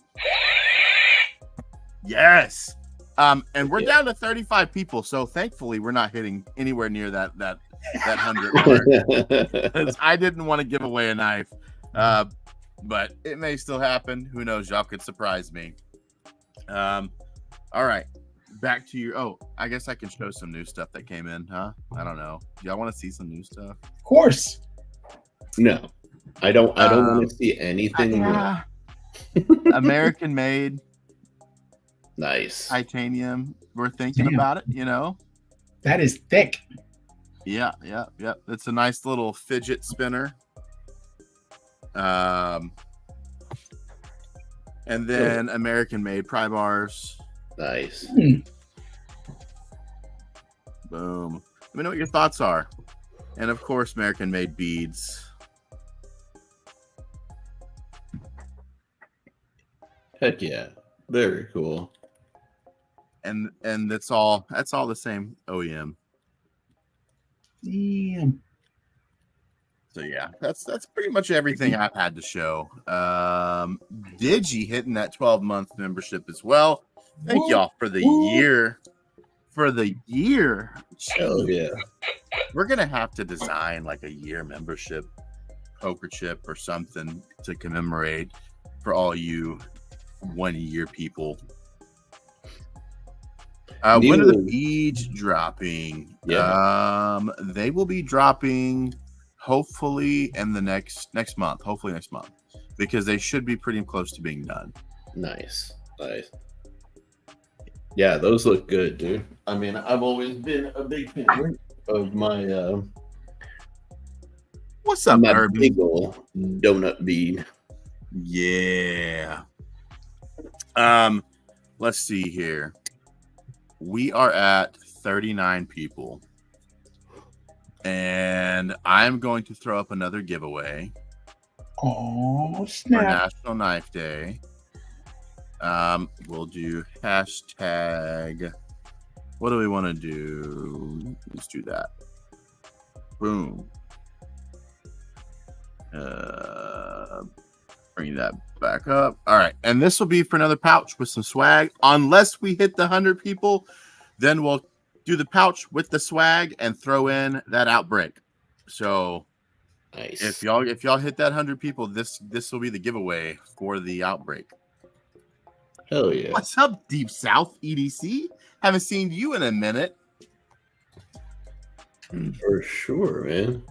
Yes. And we're down to 35 people, so thankfully we're not hitting anywhere near that 100 mark. I didn't want to give away a knife, but it may still happen. Who knows? Y'all could surprise me. All right, back to your. Oh, I guess I can show some new stuff that came in, huh? I don't know. Y'all want to see some new stuff? Of course. No, I don't. I don't want to see anything. American made. Nice. Titanium. We're thinking about it, That is thick. Yeah. It's a nice little fidget spinner. And then American made pry bars. Nice. Boom. Let me know what your thoughts are. And of course, American made beads. Heck yeah. Very cool. And that's all the same OEM. Damn. So yeah, that's pretty much everything I've had to show. Digi hitting that 12-month membership as well. Thank y'all for the year. For the year. Oh yeah. We're gonna have to design like a year membership poker chip or something to commemorate for all you 1 year people. When are the beads dropping? Yeah. They will be dropping hopefully in the next month. Hopefully next month, because they should be pretty close to being done. Nice. Yeah, those look good, dude. I mean, I've always been a big fan of my What's up, my Urban? big ol' donut bean. Yeah. Let's see here. We are at 39 people. And I'm going to throw up another giveaway Oh, for snap. National Knife Day. We'll do hashtag. What do we want to do? Let's do that. Boom. Bring that back up. All right. And this will be for another pouch with some swag. Unless we hit the 100 people, then we'll do the pouch with the swag and throw in that outbreak. So Nice. if y'all hit that 100 people, this will be the giveaway for the outbreak. Hell yeah. What's up, Deep South EDC? Haven't seen you in a minute. For sure, man.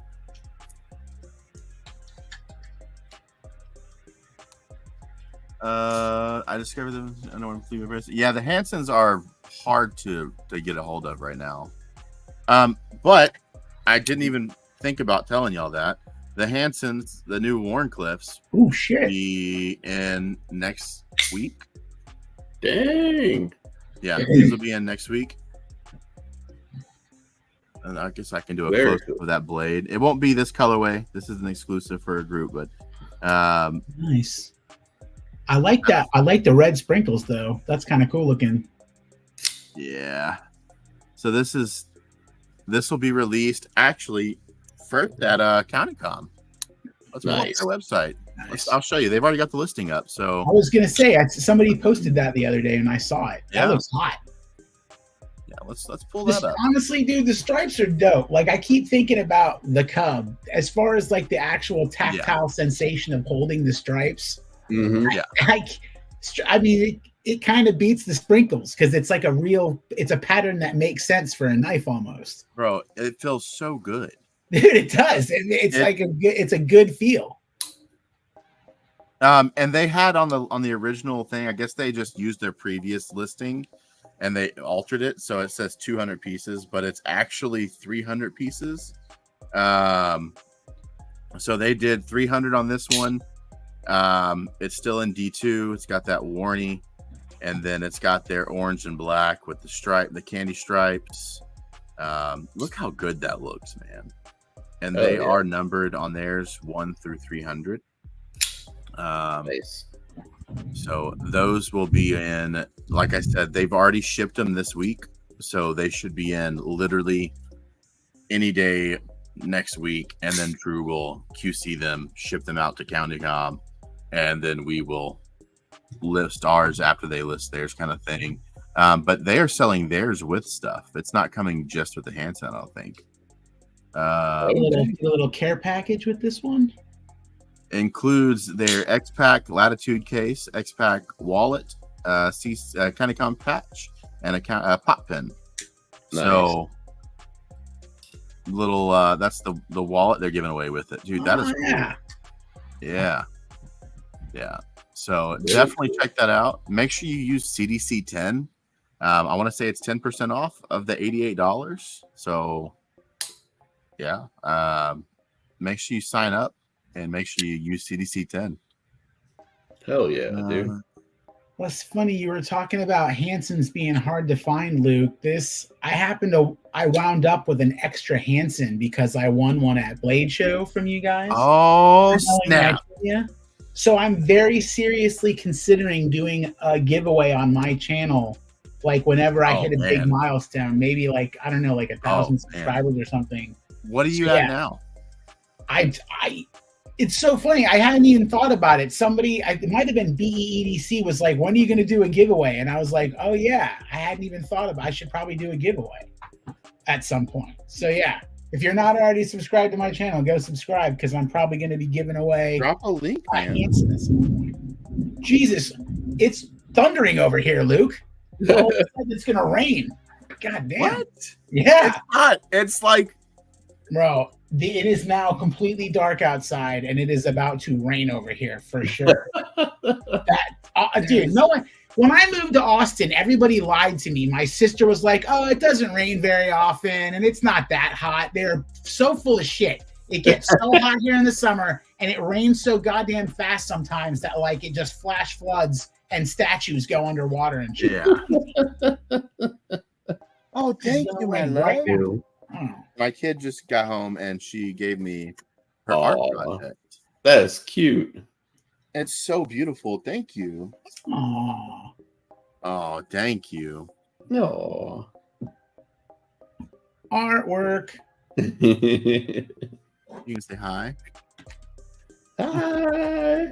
I discovered them. I know I'm yeah, the Hansons are hard to get a hold of right now. But I didn't even think about telling y'all that the Hansons, the new Warncliffs, Oh shit! be in next week. Dang. Yeah, these will be in next week. And I guess I can do a Very close up of that blade. It won't be this colorway. This is an exclusive for a group, but Nice. I like that. I like the red sprinkles though. That's kind of cool looking. yeah. So this will be released actually first at CountyCom. Let's pull up Nice. their website. Nice. I'll show you. They've already got the listing up. So I was gonna say somebody posted that the other day and I saw it. That Yeah. looks hot. yeah, let's pull that up. Honestly, dude, the stripes are dope. Like I keep thinking about the Cub as far as like the actual tactile sensation of holding the stripes. Mm-hmm. I mean, it kind of beats the sprinkles because it's like it's a pattern that makes sense for a knife almost. Bro, it feels so good. Dude, it does. It's a good feel. And they had on the original thing, I guess they just used their previous listing and they altered it so it says 200 pieces, but it's actually 300 pieces. So they did 300 on this one. It's still in D2. It's got that warning, and then it's got their orange and black with the candy stripes. Look how good that looks, man. And they are numbered on theirs 1 through 300. Nice. So those will be in, like I said, they've already shipped them this week, so they should be in literally any day next week, and then Drew will QC them, ship them out to CountyCom, and then we will list ours after they list theirs, kind of thing. But they are selling theirs with stuff. It's not coming just with the Hansen, I don't think. A little care package with this one. Includes their X-Pack Latitude case, X-Pack wallet, CountyCom patch, and a pop pen. Nice. So little that's the wallet they're giving away with it, dude. That is cool. Yeah. So definitely check that out. Make sure you use CDC 10. I want to say it's 10% off of the $88. So yeah, make sure you sign up and make sure you use CDC 10. Hell yeah, dude. What's funny, you were talking about Hansons being hard to find, Luke. I wound up with an extra Hansen because I won one at Blade Show from you guys. Oh, snap. So I'm very seriously considering doing a giveaway on my channel, like whenever I hit a big milestone, maybe like, I don't know, like 1,000 subscribers or something. What are you at now? It's so funny. I hadn't even thought about it. It might have been BEEDC was like, when are you going to do a giveaway? And I was like, oh yeah, I hadn't even thought about it. I should probably do a giveaway at some point. So yeah, if you're not already subscribed to my channel, go subscribe because I'm probably going to be giving away. Drop a link, man. Jesus, it's thundering over here, Luke. Oh, it's going to rain. God damn. What? Yeah. It's not. It's like, bro. It is now completely dark outside, and it is about to rain over here for sure. Dude, no one. When I moved to Austin, everybody lied to me. My sister was like, "Oh, it doesn't rain very often, and it's not that hot." They're so full of shit. It gets so hot here in the summer, and it rains so goddamn fast sometimes that like it just flash floods and statues go underwater and shit. Yeah. Oh, thank you, my Right love. now. My kid just got home and she gave me her art project. That's cute. It's so beautiful. Thank you. Aww. Oh, thank you. No. Artwork. You can say hi. Hi.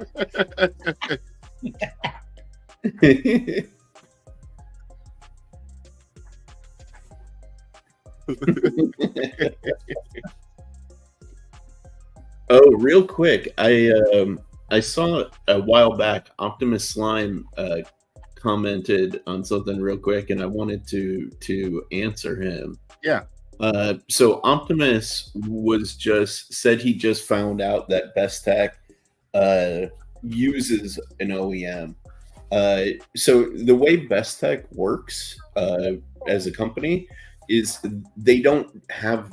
Oh, real quick, I saw a while back Optimus Slime commented on something real quick, and I wanted to answer him. Yeah. So Optimus said he just found out that Best Tech uses an OEM. So the way Best Tech works as a company is they don't have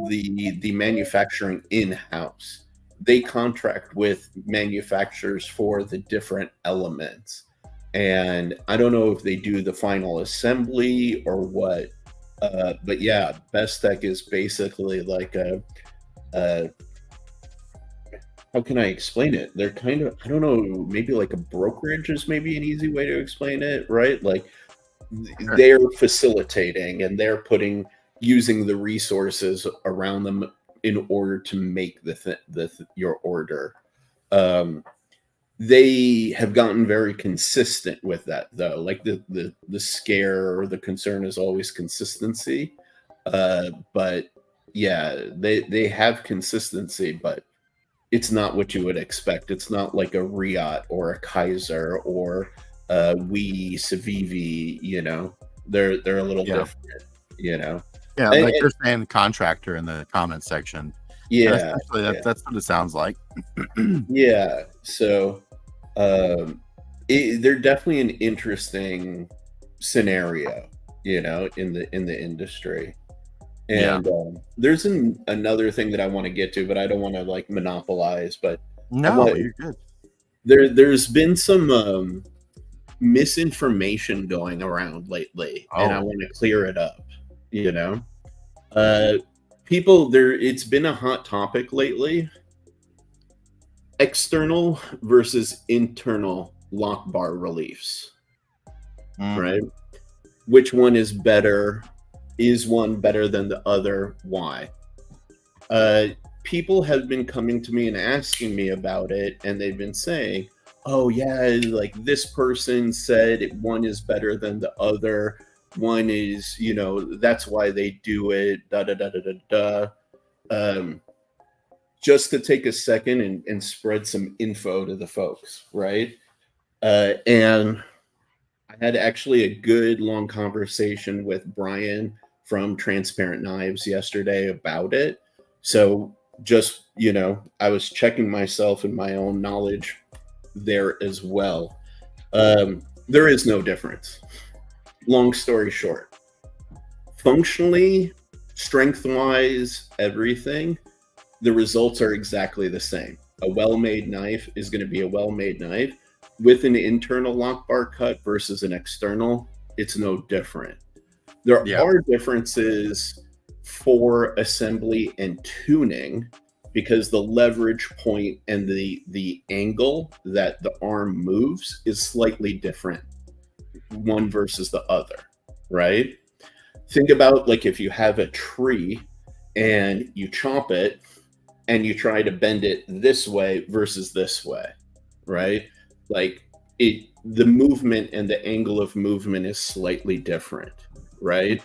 the manufacturing in-house. They contract with manufacturers for the different elements. And I don't know if they do the final assembly or what. But yeah, Best Tech is basically like how can I explain it? They're kind of, I don't know, maybe like a brokerage is maybe an easy way to explain it, right? Like they're facilitating and they're using the resources around them in order to make your order. They have gotten very consistent with that, though. Like the scare or the concern is always consistency. But yeah, they have consistency, but it's not what you would expect. It's not like a Riot or a Kaiser or we Civivi. You know, they're a little different. You know. Yeah, like you're saying, the contractor in the comment section. Yeah, that's what it sounds like. Yeah, so they're definitely an interesting scenario, you know, in the industry. And there's another thing that I want to get to, but I don't want to like monopolize. But no, you're good. There's been some misinformation going around lately, and I want to clear it up. You know, it's been a hot topic lately. External versus internal lock bar reliefs, right? Which one is better? Is one better than the other? Why? People have been coming to me and asking me about it, and they've been saying, oh yeah, like this person said one is better than the other. One is, you know, that's why they do it, da da da da da da. Just to take a second and spread some info to the folks, right? And I had actually a good long conversation with Brian from Transparent Knives yesterday about it. So just, you know, I was checking myself and my own knowledge there as well. There is no difference. Long story short, functionally, strength-wise, everything, the results are exactly the same. A well-made knife is going to be a well-made knife. With an internal lock bar cut versus an external, it's no different. There are differences for assembly and tuning because the leverage point and the angle that the arm moves is slightly different, one versus the other, right? Think about like if you have a tree and you chop it and you try to bend it this way versus this way, right? Like the movement and the angle of movement is slightly different, right?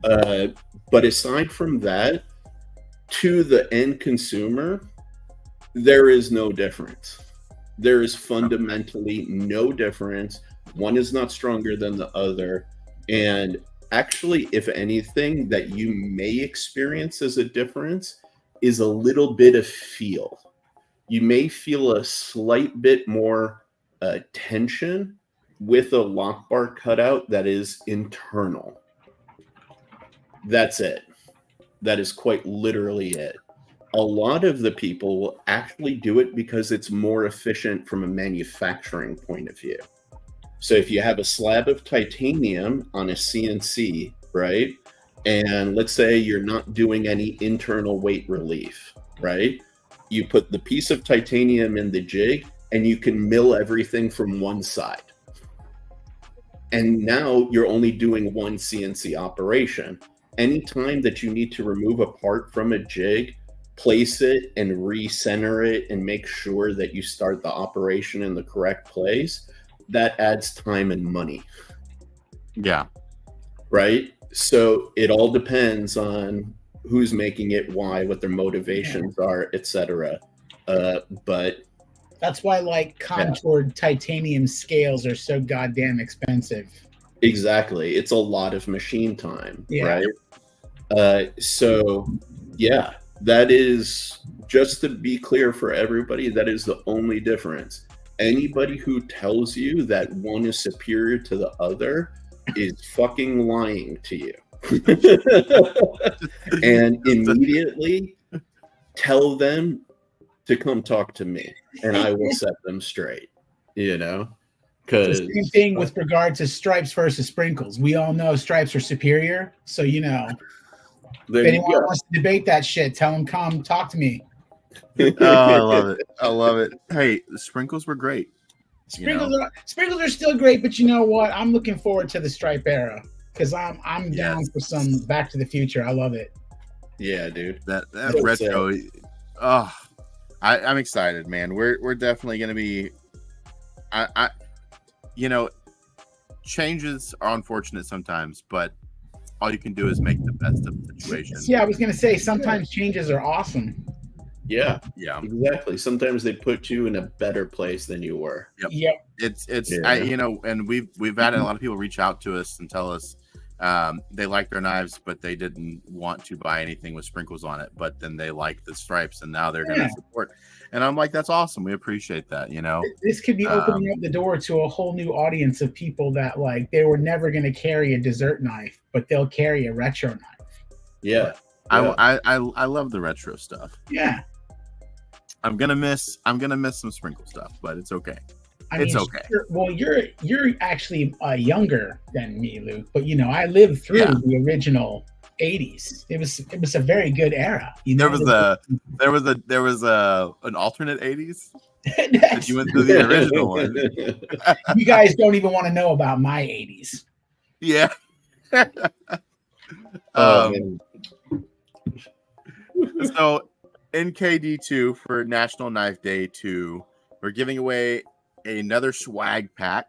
But aside from that, to the end consumer, there is no difference. There is fundamentally no difference. One is not stronger than the other. And actually, if anything that you may experience as a difference is a little bit of feel. You may feel a slight bit more tension with a lock bar cutout that is internal. That's it. That is quite literally it. A lot of the people will actually do it because it's more efficient from a manufacturing point of view. So if you have a slab of titanium on a CNC, right? And let's say you're not doing any internal weight relief, right? You put the piece of titanium in the jig and you can mill everything from one side. And now you're only doing one CNC operation. Anytime that you need to remove a part from a jig, place it and recenter it and make sure that you start the operation in the correct place, that adds time and money. Yeah. Right? So it all depends on who's making it, why, what their motivations are, etc. But that's why like contoured titanium scales are so goddamn expensive. Exactly. It's a lot of machine time, right? So yeah, that is, just to be clear for everybody, that is the only difference. Anybody who tells you that one is superior to the other is fucking lying to you. And immediately tell them to come talk to me and I will set them straight, you know? Because the same thing with regard to stripes versus sprinkles. We all know stripes are superior. So, you know, if anyone wants to debate that shit, tell them, come talk to me. Oh, I love it. I love it. Hey, the sprinkles were great. Sprinkles are still great, but you know what? I'm looking forward to the stripe era because I'm down for some Back to the Future. I love it. Yeah, dude. That retro. I'm excited, man. We're definitely gonna be. I you know, changes are unfortunate sometimes, but all you can do is make the best of the situation. Yeah, I was gonna say sometimes changes are awesome. Yeah, exactly. Sometimes they put you in a better place than you were. Yep. It's you know, and we've had a lot of people reach out to us and tell us they like their knives, but they didn't want to buy anything with sprinkles on it. But then they like the stripes, and now they're going to support. And I'm like, that's awesome. We appreciate that. You know, this could be opening up the door to a whole new audience of people that like they were never going to carry a dessert knife, but they'll carry a retro knife. Yeah, I love the retro stuff. Yeah. I'm gonna miss some sprinkle stuff, but it's okay. It's okay. You're actually younger than me, Luke, but you know I lived through the original '80s. It was a very good era. You know, there was an alternate '80s. That you went through the original one. You guys don't even want to know about my '80s. Yeah. So NKD2 for National Knife Day 2, we're giving away another swag pack.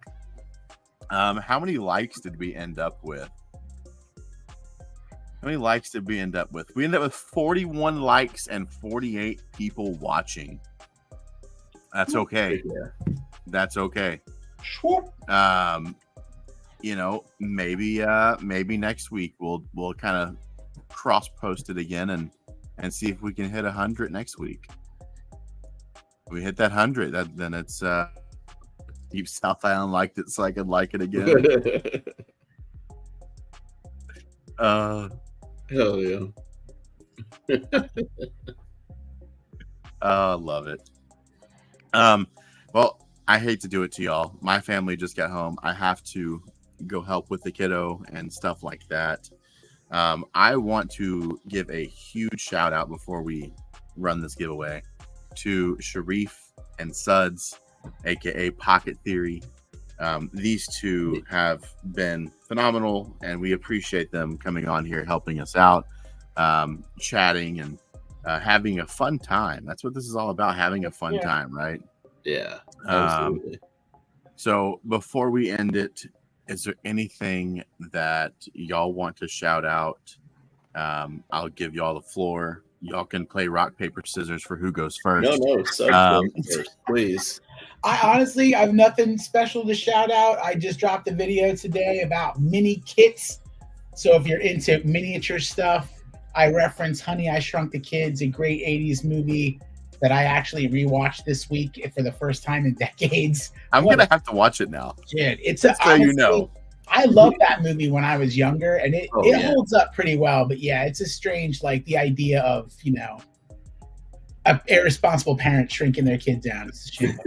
How many likes did we end up with? We ended up with 41 likes and 48 people watching. That's okay. That's okay. You know, maybe next week we'll kind of cross post it again and see if we can hit 100 next week. If we hit that 100, then it's Deep South Island liked it, so I could like it again. Hell yeah. I love it. Well, I hate to do it to y'all. My family just got home. I have to go help with the kiddo and stuff like that. I want to give a huge shout out before we run this giveaway to Sharif and Suds, aka Pocket Theory. These two have been phenomenal, and we appreciate them coming on here, helping us out, chatting and having a fun time. That's what this is all about, having a fun time, right? Yeah, absolutely. So before we end it, is there anything that y'all want to shout out? I'll give y'all the floor. Y'all can play rock, paper, scissors for who goes first. No, first, please. I honestly have nothing special to shout out. I just dropped a video today about mini kits. So if you're into miniature stuff, I reference Honey, I Shrunk the Kids, a great 80s movie. that I actually rewatched this week for the first time in decades. I'm gonna have to watch it now. Dude, it's Just so you know. I loved that movie when I was younger, and it yeah. holds up pretty well. But yeah, it's a strange, like the idea of, you know, a irresponsible parent shrinking their kid down. It's a shame.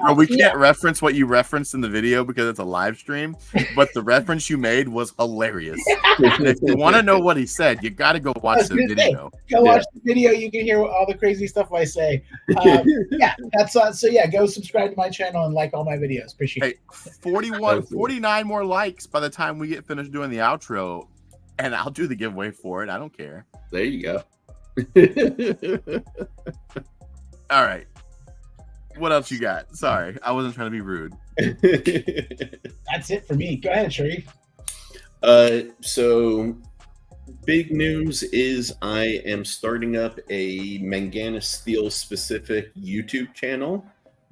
Well, we can't reference what you referenced in the video because it's a live stream, but the reference you made was hilarious. And if you want to know what he said, you got to go watch the video. Go watch the video. You can hear all the crazy stuff I say. Yeah, that's so. Yeah, go subscribe to my channel and like all my videos. Appreciate it. 49 more likes by the time we get finished doing the outro, and I'll do the giveaway for it. I don't care. There you go. All right. What else you got? Sorry, I wasn't trying to be rude. That's it for me. Go ahead, Sharif. So big news is I am starting up a Manganus Steel specific YouTube channel.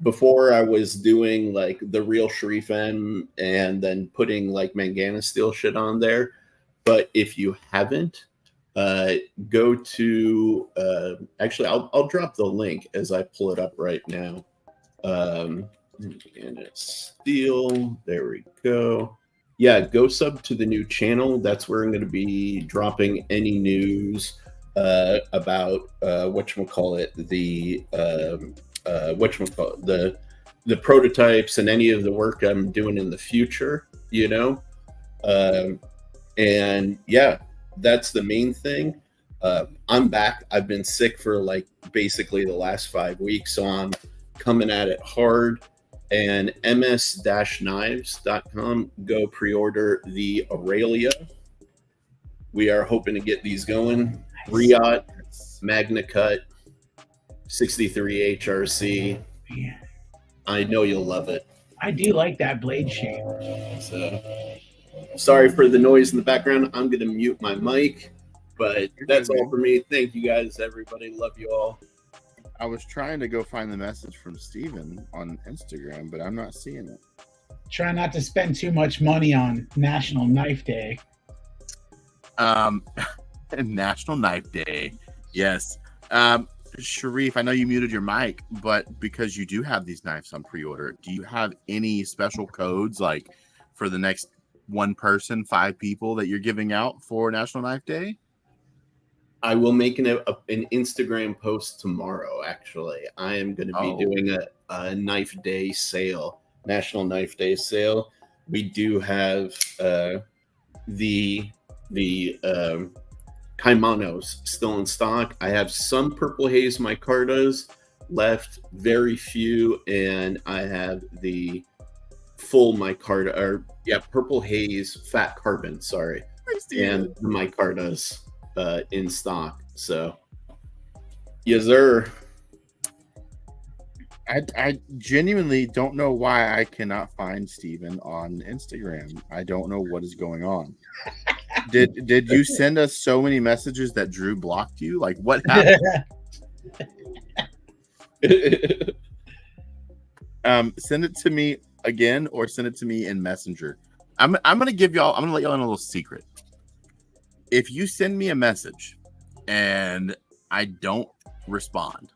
Before I was doing like the real Sharif M and then putting like Manganus Steel shit on there. But if you haven't, go to actually I'll drop the link as I pull it up right now. And it's Steel. There we go. Yeah, go sub to the new channel. That's where I'm going to be dropping any news about whatchamacallit, the prototypes and any of the work I'm doing in the future, you know. And yeah, that's the main thing. I'm back. I've been sick for like basically the last 5 weeks, so I'm coming at it hard. And ms-knives.com, go pre-order the Aurelia. We are hoping to get these going. Riot, Magna Cut, 63 HRC. Yeah. I know you'll love it. I do like that blade shape. So, sorry for the noise in the background. I'm going to mute my mic, but that's all for me. Thank you guys, everybody. Love you all. I was trying to go find the message from Steven on Instagram, but I'm not seeing it. Try not to spend too much money on National Knife Day. National Knife Day. Yes. Sharif, I know you muted your mic, but because you do have these knives on pre-order, do you have any special codes like for the next one person, 5 people that you're giving out for National Knife Day? I will make an Instagram post tomorrow, actually. I am going to be doing a Knife Day sale, National Knife Day sale. We do have the Kimonos still in stock. I have some Purple Haze micartas left, very few, and I have the full micarta, or Purple Haze Fat Carbon, sorry, and the micartas in stock. So yes, sir. I genuinely don't know why I cannot find Steven on Instagram. I don't know what is going on. Did you send us so many messages that Drew blocked you? Like, what happened? Send it to me again, or send it to me in Messenger. I'm gonna let y'all in a little secret. If you send me a message and I don't respond,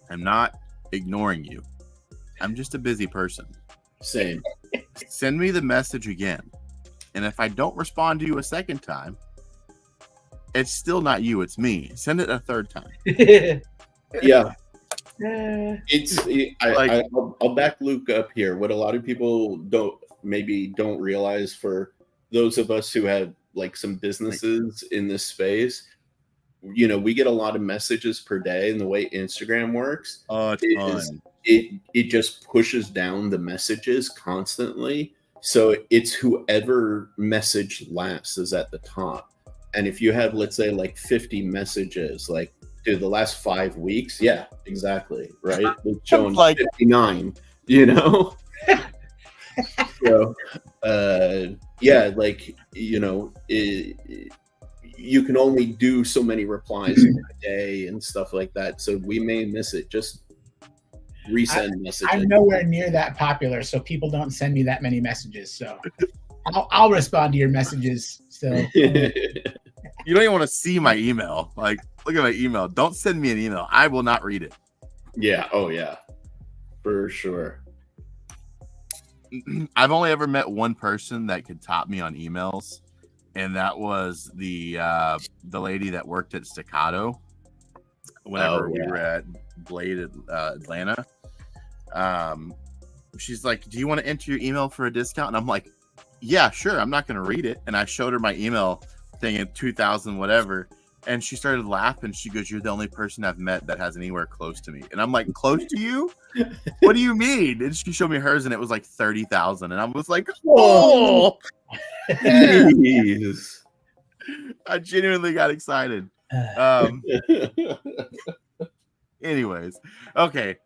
I'm not ignoring you. I'm just a busy person. Same. Send me the message again. And if I don't respond to you a second time, it's still not you, it's me. Send it a third time. Yeah. I'll back Luke up here. What a lot of people don't realize, for those of us who have like some businesses in this space, you know, we get a lot of messages per day, and the way Instagram works, it just pushes down the messages constantly. So it's whoever message last is at the top. And if you have, let's say, like 50 messages, like, dude, the last 5 weeks, yeah, exactly, right? It's showing like 59, you know? So, yeah, like, you know, you can only do so many replies in a day and stuff like that. So we may miss it. Just resend messages. I'm nowhere near that popular, so people don't send me that many messages. So I'll respond to your messages. So you don't even want to see my email. Like, Look at my email. Don't send me an email. I will not read it. Yeah. Oh yeah. For sure. I've only ever met one person that could top me on emails, and that was the lady that worked at Staccato whenever we were at Blade Atlanta. She's like, "Do you want to enter your email for a discount?" And I'm like, "Yeah, sure. I'm not going to read it." And I showed her my email thing in 2000 whatever, and she started laughing. She goes, "You're the only person I've met that has anywhere close to me." And I'm like, "Close to you? What do you mean?" And she showed me hers, and it was like 30,000. And I was like, "Oh, Jeez. I genuinely got excited." Anyways, okay.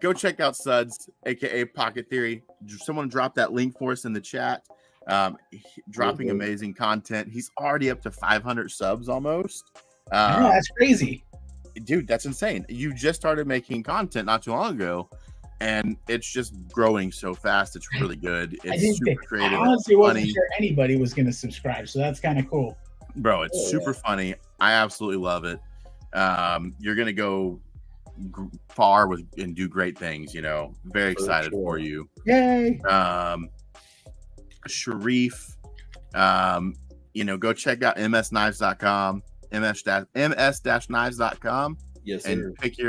Go check out Suds, aka Pocket Theory. Someone drop that link for us in the chat. Dropping amazing content. He's already up to 500 subs almost. I know, that's crazy. Dude, that's insane. You just started making content not too long ago, and it's just growing so fast. It's really good. It's super creative. I honestly wasn't sure anybody was going to subscribe, so that's kind of cool. Bro, it's super funny. I absolutely love it. You're going to go far and do great things, you know. Very excited for you. Yay. Sharif, you know, go check out msknives.com, ms-knives.com. Yes, sir. And pick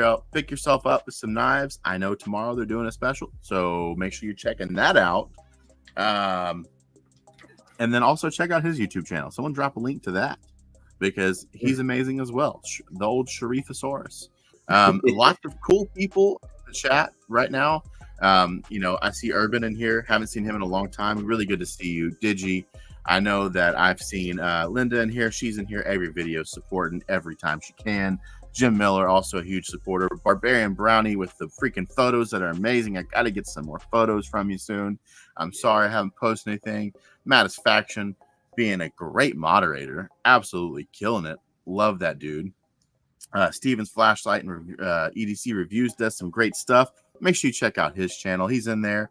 yourself up with some knives. I know tomorrow they're doing a special, so make sure you're checking that out. And then also check out his YouTube channel. Someone drop a link to that because he's amazing as well. The old Sharifosaurus. Lots of cool people in the chat right now. You know, I see Urban in here. Haven't seen him in a long time. Really good to see you. Digi, I know that I've seen Linda in here. She's in here every video, supporting every time she can. Jim Miller, also a huge supporter. Barbarian Brownie with the freaking photos that are amazing. I got to get some more photos from you soon. I'm sorry I haven't posted anything. Mattisfaction being a great moderator. Absolutely killing it. Love that dude. Steven's Flashlight and EDC Reviews does some great stuff. Make sure you check out his channel. He's in there.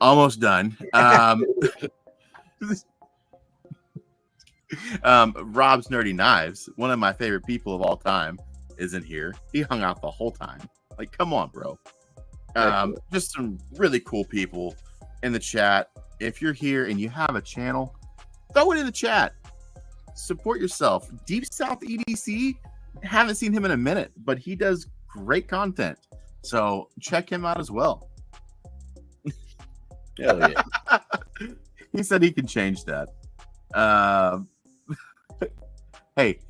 Almost done. Rob's Nerdy Knives, one of my favorite people of all time, isn't here. He hung out the whole time. Like, come on, bro. Just some really cool people in the chat. If you're here and you have a channel, throw it in the chat. Support yourself. Deep South EDC, haven't seen him in a minute, but he does great content. So check him out as well. Hell yeah. He said he can change that. Hey,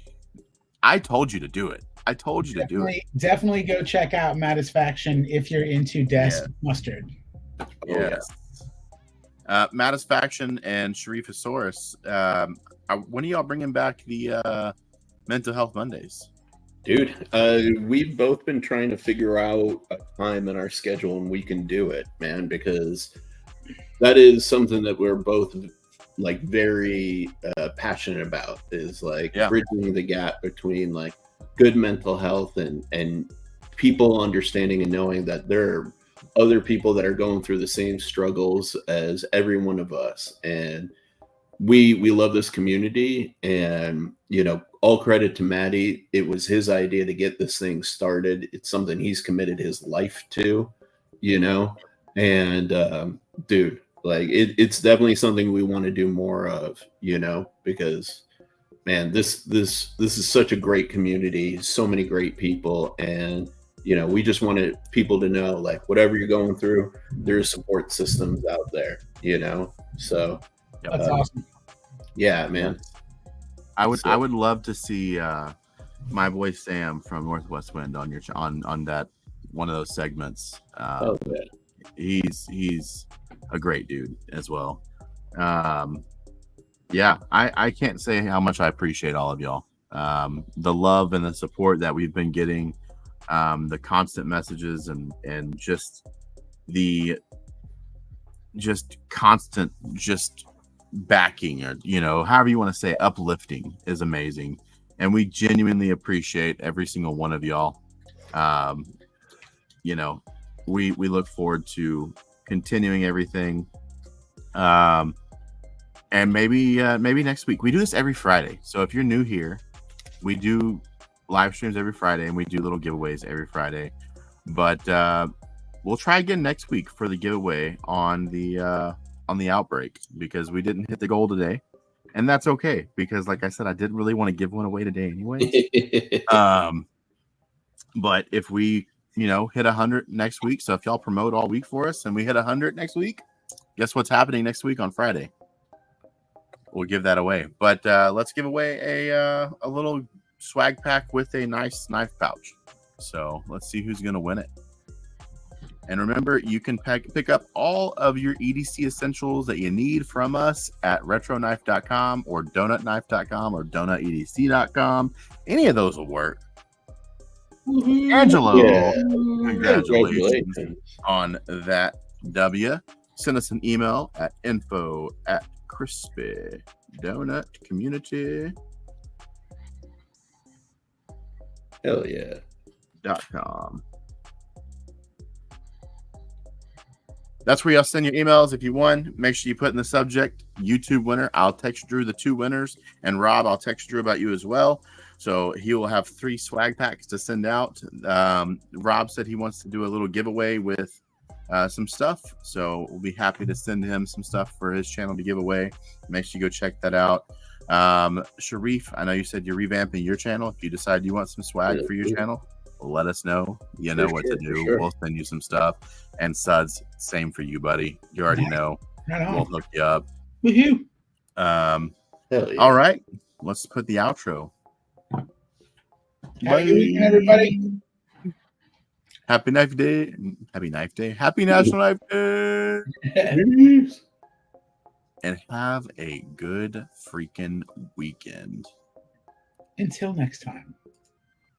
I told you to do it. I told you to do it. Definitely go check out Mattisfaction if you're into Desk Mustard. Yes. Mattisfaction and Sharifosaurus. When are y'all bringing back the Mental Health Mondays? Dude, we've both been trying to figure out a time in our schedule and we can do it, man, because that is something that we're both like very passionate about, is like bridging the gap between like good mental health and people understanding and knowing that there are other people that are going through the same struggles as every one of us. And we love this community, and you know, all credit to Maddie. It was his idea to get this thing started. It's something he's committed his life to, you know, and dude, like it's definitely something we want to do more of, you know, because man, this is such a great community, so many great people, and you know, we just wanted people to know, like, whatever you're going through, there's support systems out there, you know. So that's awesome. Yeah, man. I would love to see my boy Sam from Northwest Wind on your on that one of those segments. He's a great dude as well. Yeah, I can't say how much I appreciate all of y'all. The love and the support that we've been getting, the constant messages and just constant backing, or you know, however you want to say, uplifting is amazing, and we genuinely appreciate every single one of y'all. You know, we look forward to continuing everything, and maybe next week. We do this every Friday, so if you're new here, we do live streams every Friday, and we do little giveaways every Friday. But we'll try again next week for the giveaway on the outbreak, because we didn't hit the goal today, and that's okay, because like I said, I didn't really want to give one away today anyway. But if we hit 100 next week, so if y'all promote all week for us and we hit 100 next week, guess what's happening next week on Friday? We'll give that away. But let's give away a little swag pack with a nice knife pouch. So let's see who's going to win it. And remember, you can pick up all of your EDC essentials that you need from us at retronite.com or donutknife.com or donutedc.com. Any of those will work. Angelo, congratulations on that W. Send us an email at info@crispydonutcommunity.com. Hell yeah. That's where y'all send your emails. If you won, make sure you put in the subject YouTube winner. I'll text Drew the 2 winners, and Rob, I'll text Drew about you as well. So he will have 3 swag packs to send out. Rob said he wants to do a little giveaway with some stuff, so we'll be happy to send him some stuff for his channel to give away. Make sure you go check that out. Sharif, I know you said you're revamping your channel. If you decide you want some swag for your channel, let us know. You know what to do. Sure. We'll send you some stuff. And Suds, same for you, buddy. You already know. We'll hook you up. Woohoo! All right, let's put the outro. Happy weekend, everybody. Happy Knife Day. Happy Knife Day. Happy National Knife Day. And have a good freaking weekend. Until next time.